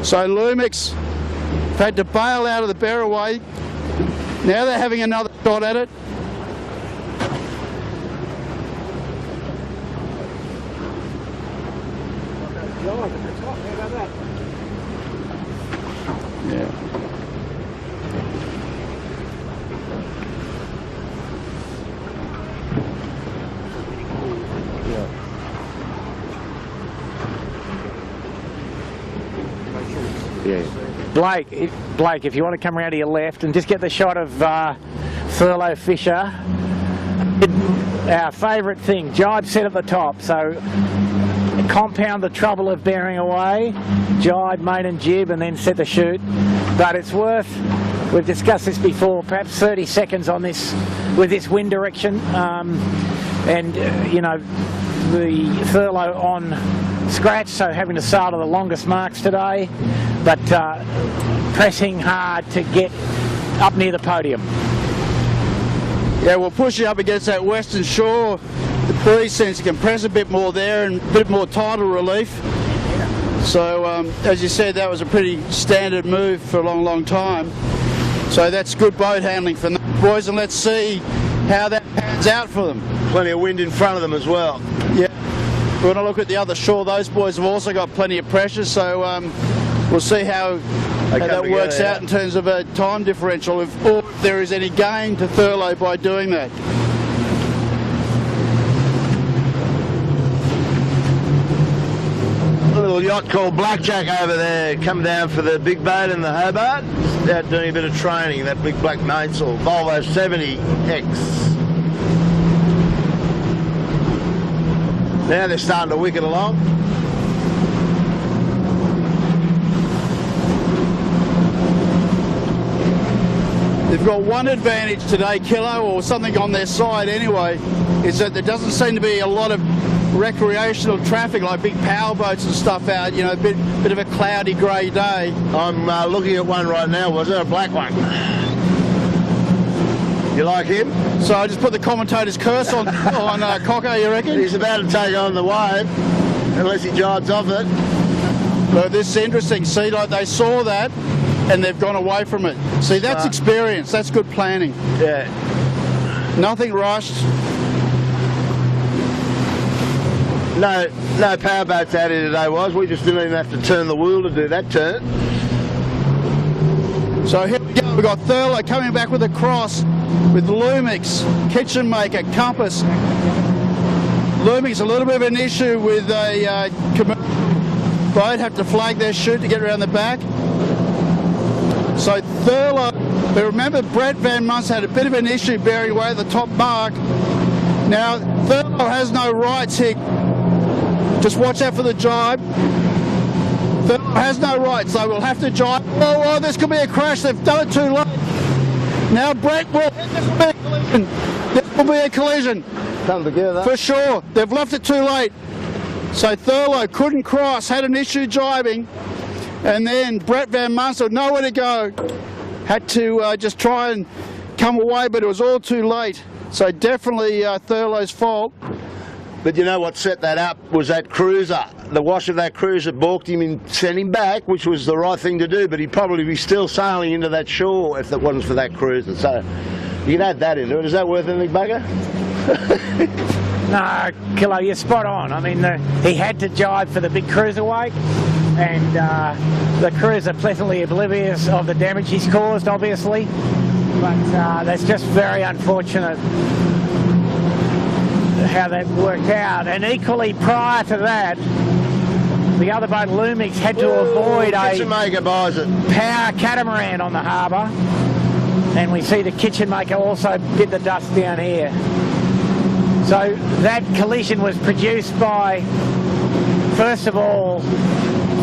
So Lumix had to bail out of the Barraway. Now they're having another shot at it. Yeah. Blake, if you want to come around to your left and just get the shot of Thurlow Fisher. Our favourite thing, jibe set at the top, so compound the trouble of bearing away, jibe, main and jib, and then set the chute. But it's worth, we've discussed this before, perhaps 30 seconds on this with this wind direction, you know, the Thurlow on scratch, so having to sail to the longest marks today, but pressing hard to get up near the podium. Yeah, we'll push you up against that western shore. The breeze seems to compress a bit more there and a bit more tidal relief. So, as you said, that was a pretty standard move for a long, long time. So that's good boat handling for the boys, and let's see how that pans out for them. Plenty of wind in front of them as well. Yeah. When I look at the other shore, those boys have also got plenty of pressure, so we'll see how that works out in terms of a time differential, or if there is any gain to Thurlow by doing that. A little yacht called Blackjack over there, come down for the big boat in the Hobart. Out doing a bit of training, that big black mainsail, Volvo 70X. Now they're starting to wicket along. They've got one advantage today, Kilo, or something on their side anyway, is that there doesn't seem to be a lot of recreational traffic like big power boats and stuff out, you know, a bit of a cloudy grey day. I'm looking at one right now. Was it a black one? You like him? So I just put the commentator's curse on Cocker, you reckon? He's about to take on the wave, unless he jives off it. But this is interesting. See, like they saw that and they've gone away from it. See, that's experience. That's good planning. Yeah. Nothing rushed. No power boats out here today, we just didn't even have to turn the wheel to do that turn. So here we go, we've got Thurlow coming back with a cross with Lumix, Kitchen Maker, Compass. Lumix a little bit of an issue with a commercial boat, have to flag their chute to get around the back. So Thurlow, but remember Brett Van Munst had a bit of an issue bearing away at the top mark. Now Thurlow has no rights here. Just watch out for the jibe. Thurlow has no rights, so we'll have to jibe. Oh, this could be a crash. They've done it too late. Now Brett will. This will be a collision. Come together. For sure. They've left it too late. So Thurlow couldn't cross, had an issue jibing, and then Brett Van Munst had nowhere to go. Had to just try and come away, but it was all too late. So definitely Thurlow's fault. But you know what set that up was that cruiser. The wash of that cruiser balked him and sent him back, which was the right thing to do, but he'd probably be still sailing into that shore if it wasn't for that cruiser. So you can add that into it. Is that worth anything, bugger? No, Kilo, you're spot on. I mean, he had to jibe for the big cruiserweight, and the cruiser pleasantly oblivious of the damage he's caused, obviously. But that's just very unfortunate how that worked out. And equally prior to that, the other boat, Lumix, had to avoid a power catamaran on the harbour. And we see the kitchen maker also bit the dust down here. So that collision was produced by, first of all,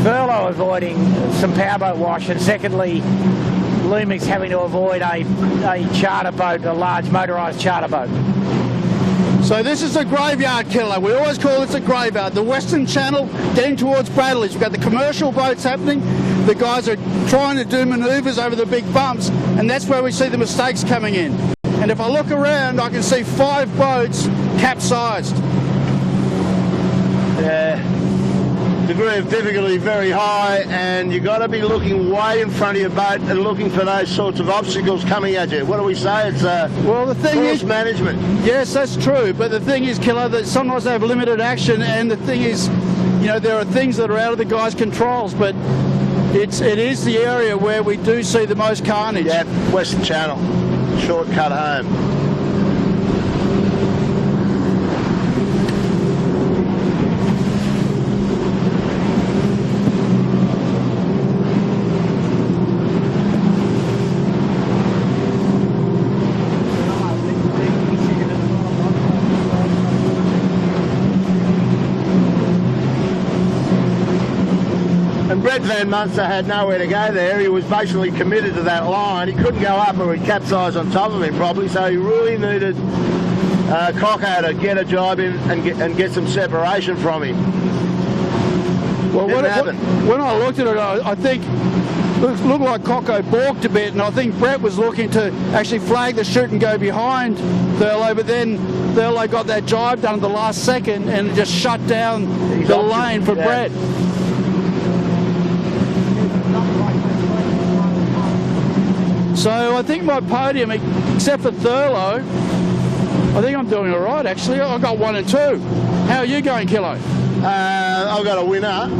Furlough avoiding some powerboat wash, and secondly, Lumix having to avoid a charter boat, a large motorised charter boat. So this is a graveyard killer. We always call this a graveyard. The Western Channel getting towards Bradley's. We've got the commercial boats happening. The guys are trying to do manoeuvres over the big bumps, and that's where we see the mistakes coming in. And if I look around, I can see 5 boats capsized. Degree of difficulty very high, and you've got to be looking way in front of your boat and looking for those sorts of obstacles coming at you. What do we say? It's well, the thing force is management. Yes, that's true. But the thing is, Killer, that sometimes they have limited action, and the thing is, you know, there are things that are out of the guy's controls. But it is the area where we do see the most carnage. Yeah, Western Channel, shortcut home. Van Munster had nowhere to go there. He was basically committed to that line. He couldn't go up or he'd capsize on top of him probably, so he really needed Cocko to get a jibe in and get some separation from him. Well, when I looked at it, I think it looked like Cocko balked a bit, and I think Brett was looking to actually flag the chute and go behind Thurlow, but then Thurlow got that jibe done at the last second and it just shut down the lane for Brett. So I think my podium, except for Thurlow, I think I'm doing all right actually. I got 1 and 2. How are you going, Kilo? I've got a winner,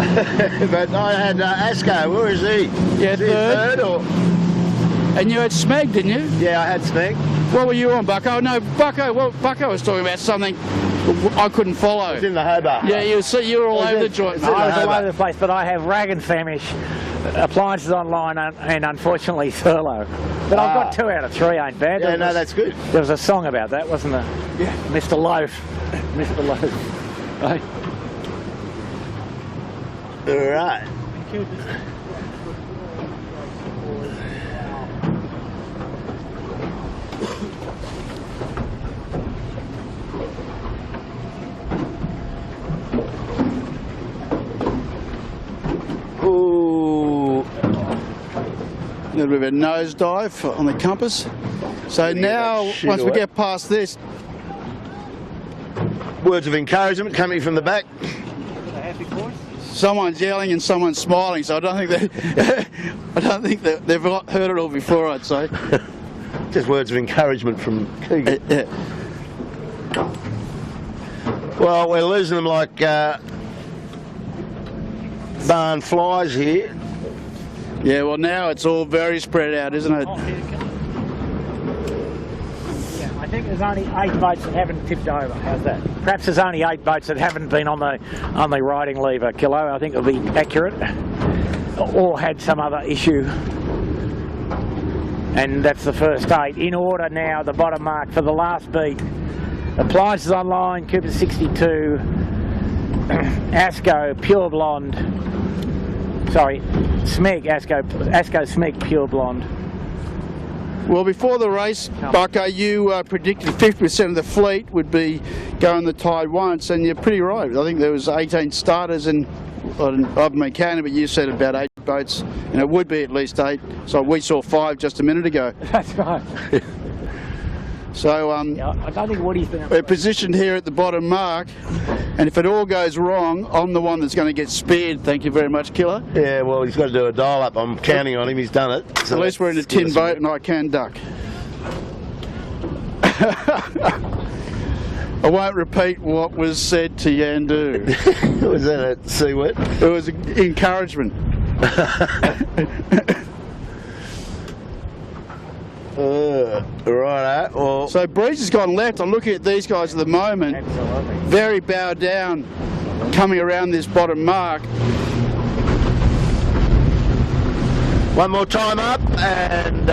but I had Asco. Where is he? Yeah, is he third or? And you had Smeg, didn't you? Yeah, I had Smeg. What were you on, Bucko? No, Bucko. Well, Bucko was talking about something I couldn't follow. It's in the Hobart. Yeah, you were all over the joint. I was all over the place, but I have Rag and Famish appliances online, and unfortunately Thurlow. But I've got 2 out of 3, ain't bad. Yeah, no, that's good. There was a song about that, wasn't there? Yeah. Mr. Loaf. Mr. Loaf. Right. All right. Ooh. A little bit of a nosedive on the compass. So now, once we get past this, words of encouragement coming from the back. Someone's yelling and someone's smiling, so I don't think that they've heard it all before, I'd say. Just words of encouragement from Keegan. Yeah. Well, we're losing them like barn flies here. Yeah, well now it's all very spread out, isn't it? Yeah, I think there's only 8 boats that haven't tipped over. How's that? Perhaps there's only 8 boats that haven't been on the riding lever, Kilo. I think it'll be accurate, or had some other issue. And that's the first 8. In order now, the bottom mark for the last beat. Appliances online, Cooper 62, Asco, Pure Blonde. Sorry, Smeg, Asco Smeg, Pure Blonde. Well, before the race, Bucko, you predicted 50% of the fleet would be going the tide once, and you're pretty right. I think there was 18 starters, and I've been counting, but you said about 8 boats, and it would be at least 8. So we saw 5 just a minute ago. That's right. So yeah, I don't think Woody's been. We're positioned here at the bottom mark, and if it all goes wrong, I'm the one that's going to get speared. Thank you very much, Killer. Yeah, well, he's got to do a dial up. I'm counting on him. He's done it. So at least we're in a tin boat, and I can duck. I won't repeat what was said to Yandu. Was that a C word? It was encouragement. Right, well... So Breeze has gone left. I'm looking at these guys at the moment. Absolutely. Very bowed down, coming around this bottom mark. One more time up, and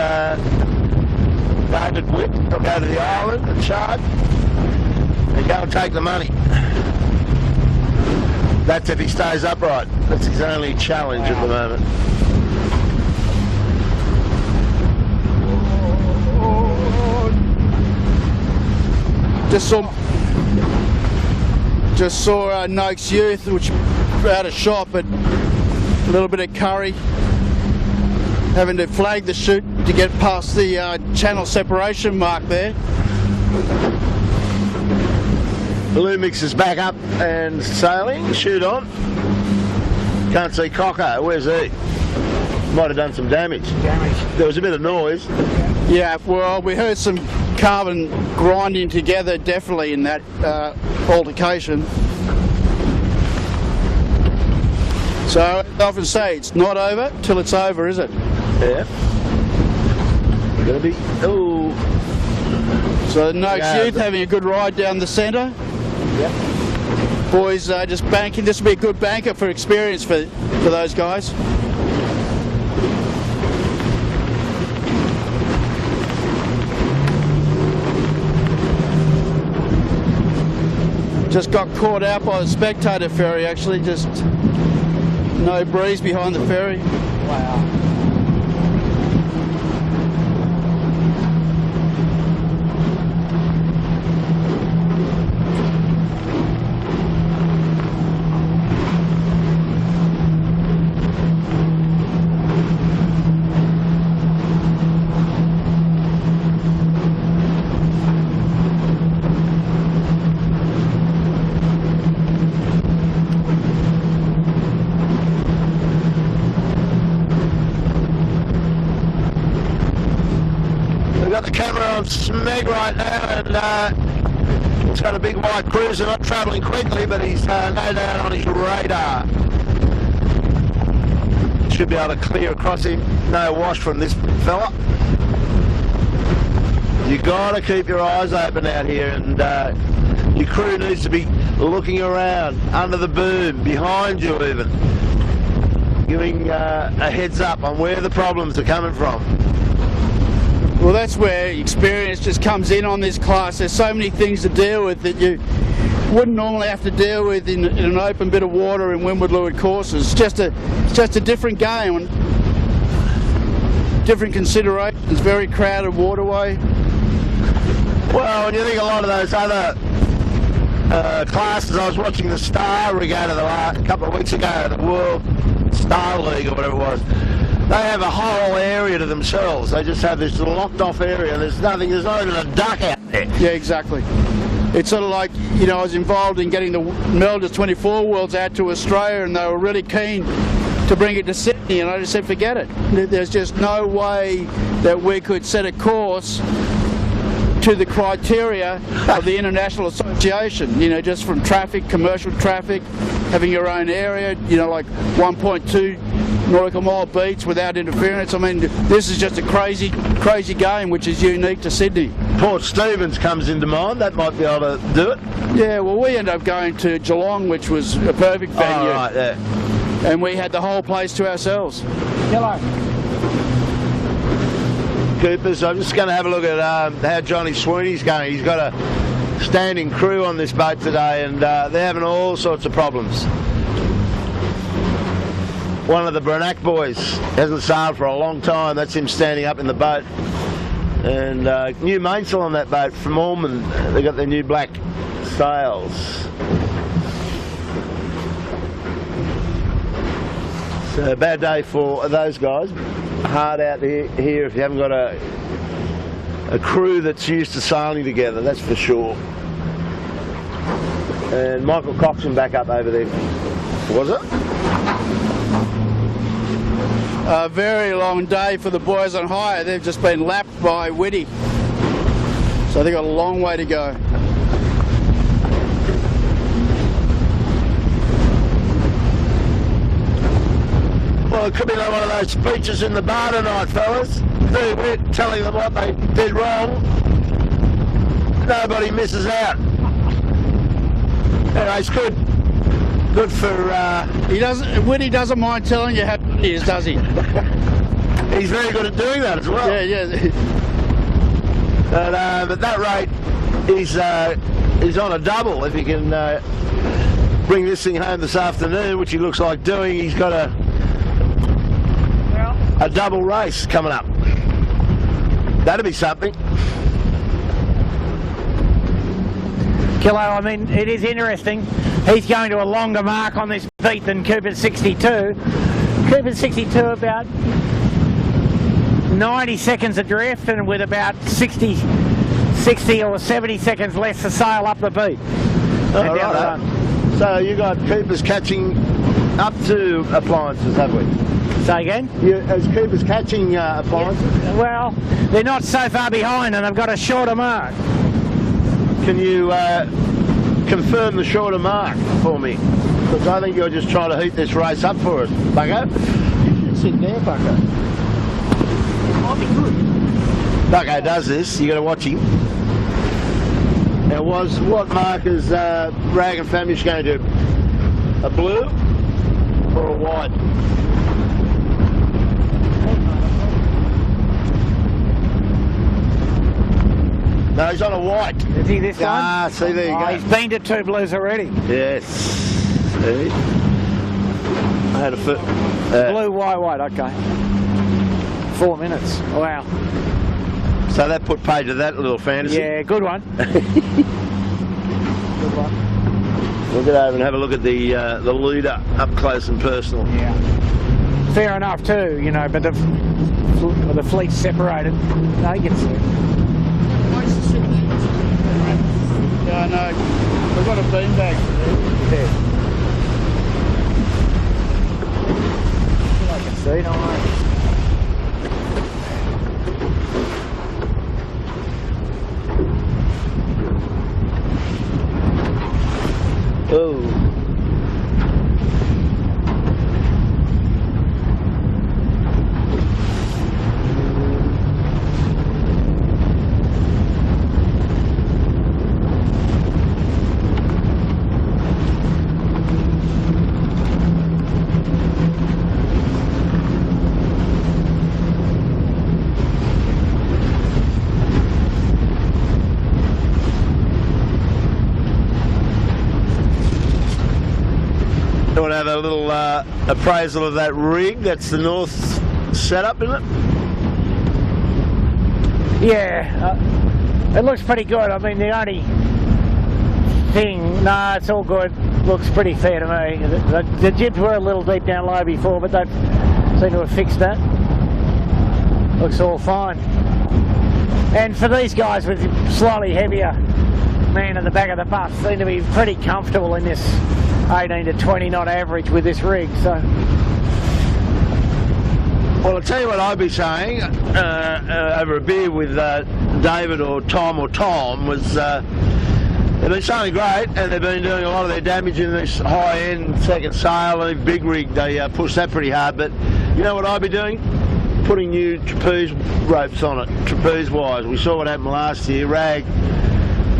David Whip will go to the island and charge and go and take the money. That's if he stays upright. That's his only challenge at the moment. Just saw Noakes Youth, which had a shot, but a little bit of curry. Having to flag the chute to get past the channel separation mark there. Lumix is back up and sailing, chute on. Can't see Cocker, where's he? Might have done some damage. There was a bit of noise. Yeah, well, we heard some carbon grinding together definitely in that altercation. So I often say it's not over till it's over, is it? Yeah. Gonna be. Oh. So Noakes Yeah, Youth having a good ride down the centre. Yep. Boys just banking. This will be a good banker for experience for those guys. Just got caught out by the spectator ferry actually, just no breeze behind the ferry. Wow. We've got the camera on Smeg right now, and he's got a big white cruiser, not travelling quickly, but he's no doubt on his radar. Should be able to clear across him. No wash from this fella. You got to keep your eyes open out here, and your crew needs to be looking around, under the boom, behind you even, giving a heads up on where the problems are coming from. Well, that's where experience just comes in on this class. There's so many things to deal with that you wouldn't normally have to deal with in an open bit of water in windward leeward courses. It's just a different game and different considerations. Very crowded waterway. Well, when you think a lot of those other classes, I was watching the Star Regatta a couple of weeks ago, the World Star League or whatever it was. They have a whole area to themselves. They just have this locked off area, and there's not even a duck out there. Yeah, exactly. It's sort of like, you know, I was involved in getting the Melders 24 Worlds out to Australia, and they were really keen to bring it to Sydney, and I just said, forget it. There's just no way that we could set a course to the criteria of the International Association, you know, just from traffic, commercial traffic, having your own area, you know, like 1.2 nautical mile beats without interference. I mean, this is just a crazy game which is unique to Sydney. Port Stephens comes into mind. That might be able to do it. Yeah, well, we ended up going to Geelong, which was a perfect venue. Oh, right, yeah. And we had the whole place to ourselves. Hello. Coopers, I'm just going to have a look at how Johnny Sweeney's going. He's got a standing crew on this boat today, and they're having all sorts of problems. One of the Buoys hasn't sailed for a long time. That's him standing up in the boat. And new mainsail on that boat from Ormond. They got their new black sails. So bad day for those guys. Hard out here if you haven't got a crew that's used to sailing together, that's for sure. And Michael Coxon back up over there. Was it? A very long day for the boys on hire. They've just been lapped by Whitty. So they've got a long way to go. it could be like one of those speeches in the bar tonight, fellas. 30 minutes telling them what they did wrong. Nobody misses out. Anyway, it's good. Good for... Woody doesn't mind telling you how it is, does he? He's very good at doing that as well. Yeah. But that rate is on a double. If he can bring this thing home this afternoon, which he looks like doing, he's got a double race coming up. That'd be something. Kilo, I mean, it is interesting. He's going to a longer mark on this beat than Cooper's 62. Cooper's 62 about 90 seconds adrift and with about 60 or 70 seconds less to sail up the beat. Oh, right. So you got Cooper's catching up to appliances, have we? Say again? As Cooper's catching appliances? Yeah. Well, they're not so far behind and they've got a shorter mark. Can you confirm the shorter mark for me? Because I think you're just trying to heat this race up for us. Bucko? You should sit there, Bucko. It might be good. Bucko does this, you got to watch him. Now, what mark is Rag and Famish going to do? A blue or a white? No, he's on a white. Is he this one? Ah, see, there you go. He's been to 2 blues already. Yes. See? I had a foot. Blue, white, okay. 4 minutes. Wow. So that put paid to that little fantasy. Yeah, good one. Good one. We'll get over and have a look at the leader up close and personal. Yeah. Fair enough too, you know, but the fleet's separated. No, you can see it. Yeah, I know. We've got a beanbag there. I can see, don't I? Oh. You want to have a little appraisal of that rig? That's the north setup, isn't it? Yeah, it looks pretty good. I mean, the only thing, no, it's all good. Looks pretty fair to me. The jibs were a little deep down low before, but they seem to have fixed that. Looks all fine. And for these guys with slightly heavier man at the back of the bus, seem to be pretty comfortable in this 18 to 20 knot average with this rig. So, well, I'll tell you what I'd be saying over a beer with David or Tom was they've been sailing great and they've been doing a lot of their damage in this high-end second sail and big rig. They push that pretty hard, but you know what I'd be doing? Putting new trapeze ropes on it, trapeze wires. We saw what happened last year. Rag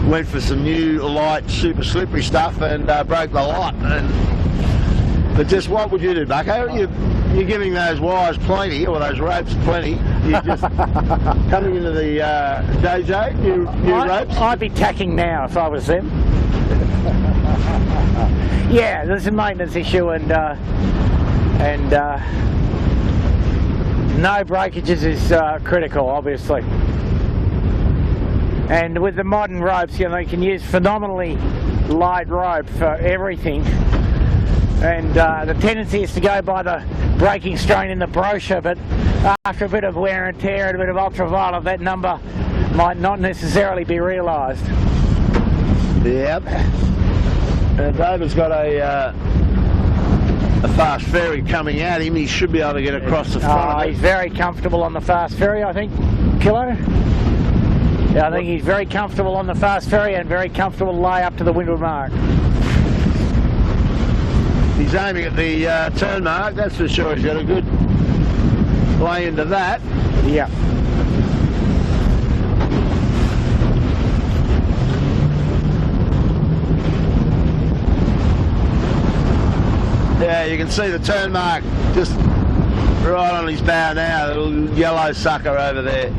went for some new light, super slippery stuff and broke the lot. But just what would you do, Bucko? You're giving those wires plenty, or those ropes plenty. You're just coming into the dojo, new ropes. I'd be tacking now if I was them. Yeah, there's a maintenance issue and no breakages is critical, obviously. And with the modern ropes, you know, you can use phenomenally light rope for everything. And the tendency is to go by the braking strain in the brochure, but after a bit of wear and tear and a bit of ultraviolet, that number might not necessarily be realised. Yep. David's got a fast ferry coming at him. He should be able to get across the front of it. He's very comfortable on the fast ferry, I think, Kilo. Yeah, I think he's very comfortable on the fast ferry and very comfortable lay up to the windward mark. He's aiming at the turn mark, that's for sure. He's got a good lay into that. Yeah. Yeah, you can see the turn mark just right on his bow now, the little yellow sucker over there.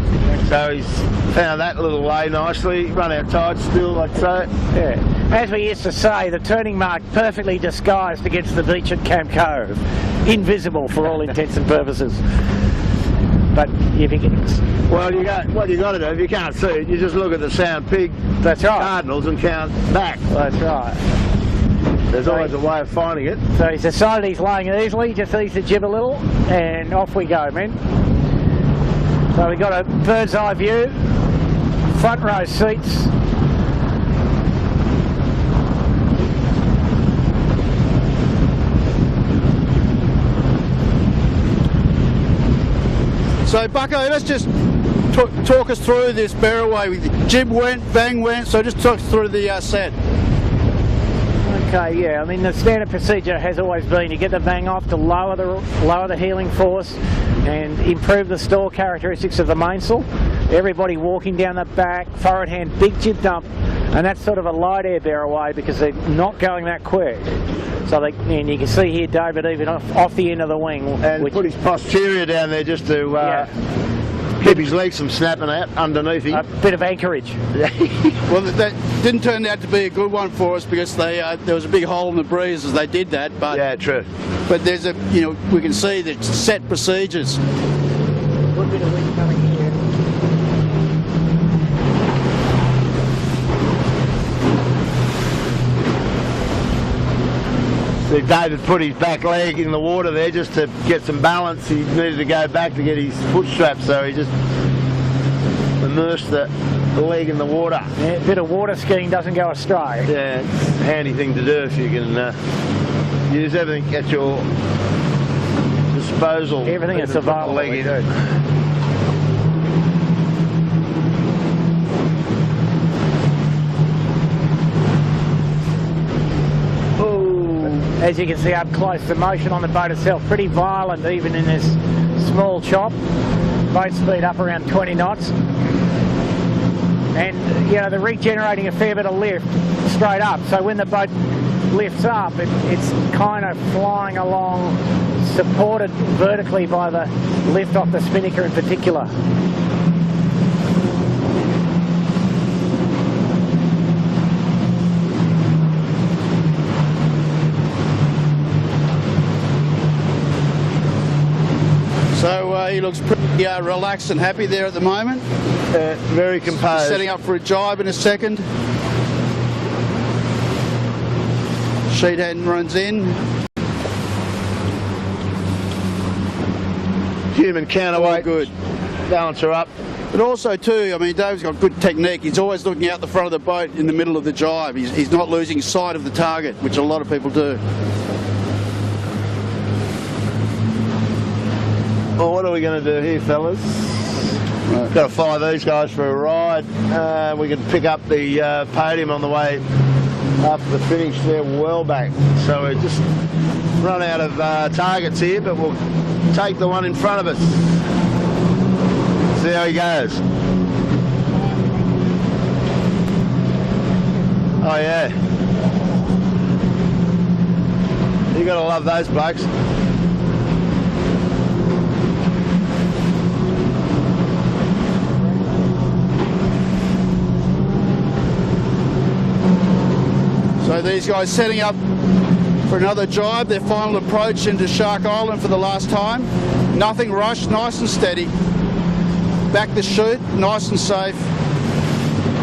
So he's found that little lay nicely, run out tight still, I'd say. Yeah. As we used to say, the turning mark perfectly disguised against the beach at Camp Cove. Invisible for all intents and purposes. But if you can... Well, what you got to do, if you can't see it, you just look at the Sound Pig That's right. cardinals and count back. That's right. There's always a way of finding it. So he's decided he's laying it easily, just ease the jib a little, and off we go, men. So we've got a bird's eye view, front row seats. So Bucko, let's just talk us through this barroway. Jib went, bang went, so just talk us through the set. Okay, yeah, I mean the standard procedure has always been to get the bang off to lower the heeling force and improve the stall characteristics of the mainsail. Everybody walking down the back, forward hand, big jib dump, and that's sort of a light air barroway because they're not going that quick. So and you can see here David even off the end of the wing. And put his posterior down there just to keep his legs from snapping out underneath him. A bit of anchorage. Well, that didn't turn out to be a good one for us because there was a big hole in the breeze as they did that. But yeah, true. But there's we can see the set procedures. Good bit of wind coming here. See, David put his back leg in the water there just to get some balance. He needed to go back to get his foot strap, so he just immersed the leg in the water. Yeah, a bit of water skiing doesn't go astray. Yeah, it's a handy thing to do if you can use everything at your disposal. Everything that's available. Leg in. As you can see up close, the motion on the boat itself pretty violent even in this small chop. Boat speed up around 20 knots. And they're regenerating a fair bit of lift straight up. So when the boat lifts up, it's kind of flying along, supported vertically by the lift off the spinnaker in particular. So he looks pretty relaxed and happy there at the moment. Very composed. Setting up for a jibe in a second. Sheet hand runs in. Human counterweight. All good. Balance her up. But also too, I mean, Dave's got good technique. He's always looking out the front of the boat in the middle of the jibe. He's not losing sight of the target, which a lot of people do. Well, what are we going to do here, fellas? Right. Got to follow these guys for a ride. We can pick up the podium on the way up the finish. They're well back. So we just run out of targets here, but we'll take the one in front of us. See how he goes. Oh yeah. You got to love those blokes. So these guys setting up for another jibe, their final approach into Shark Island for the last time. Nothing rushed, nice and steady. Back the chute, nice and safe.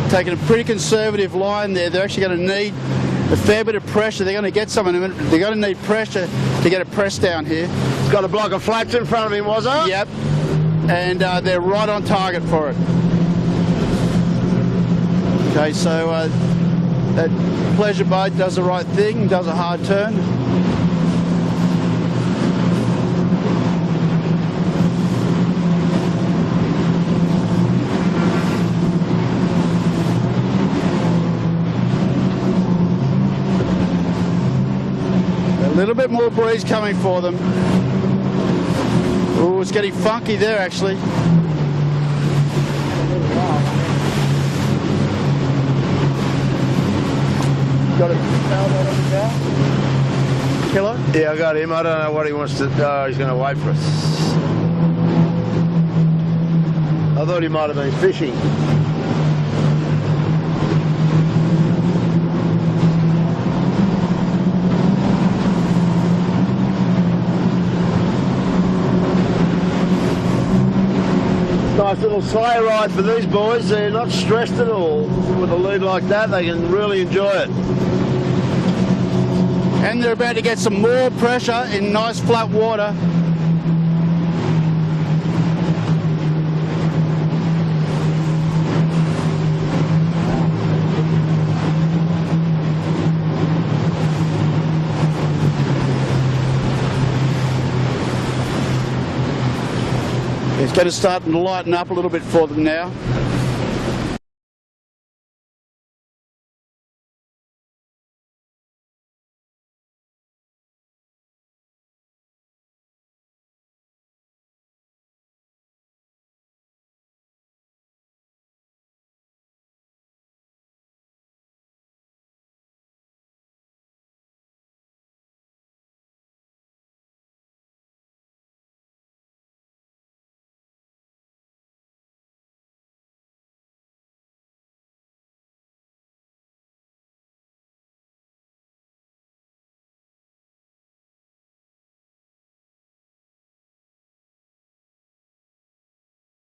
Taking a pretty conservative line there. They're actually going to need a fair bit of pressure. They're going to get some in a minute. They're going to need pressure to get it pressed down here. He's got a block of flats in front of him, was it? Yep. And they're right on target for it. Okay, so that pleasure boat does the right thing, does a hard turn. They're A little bit more breeze coming for them. Oh, it's getting funky there actually. Got a sailboat on the bow? Kilo? Yeah, I got him. I don't know what he wants to. Oh, he's going to wait for us. I thought he might have been fishing. Nice little sleigh ride for these boys. They're not stressed at all. With a lead like that, they can really enjoy it. And they're about to get some more pressure in nice flat water. It's going to start to lighten up a little bit for them now.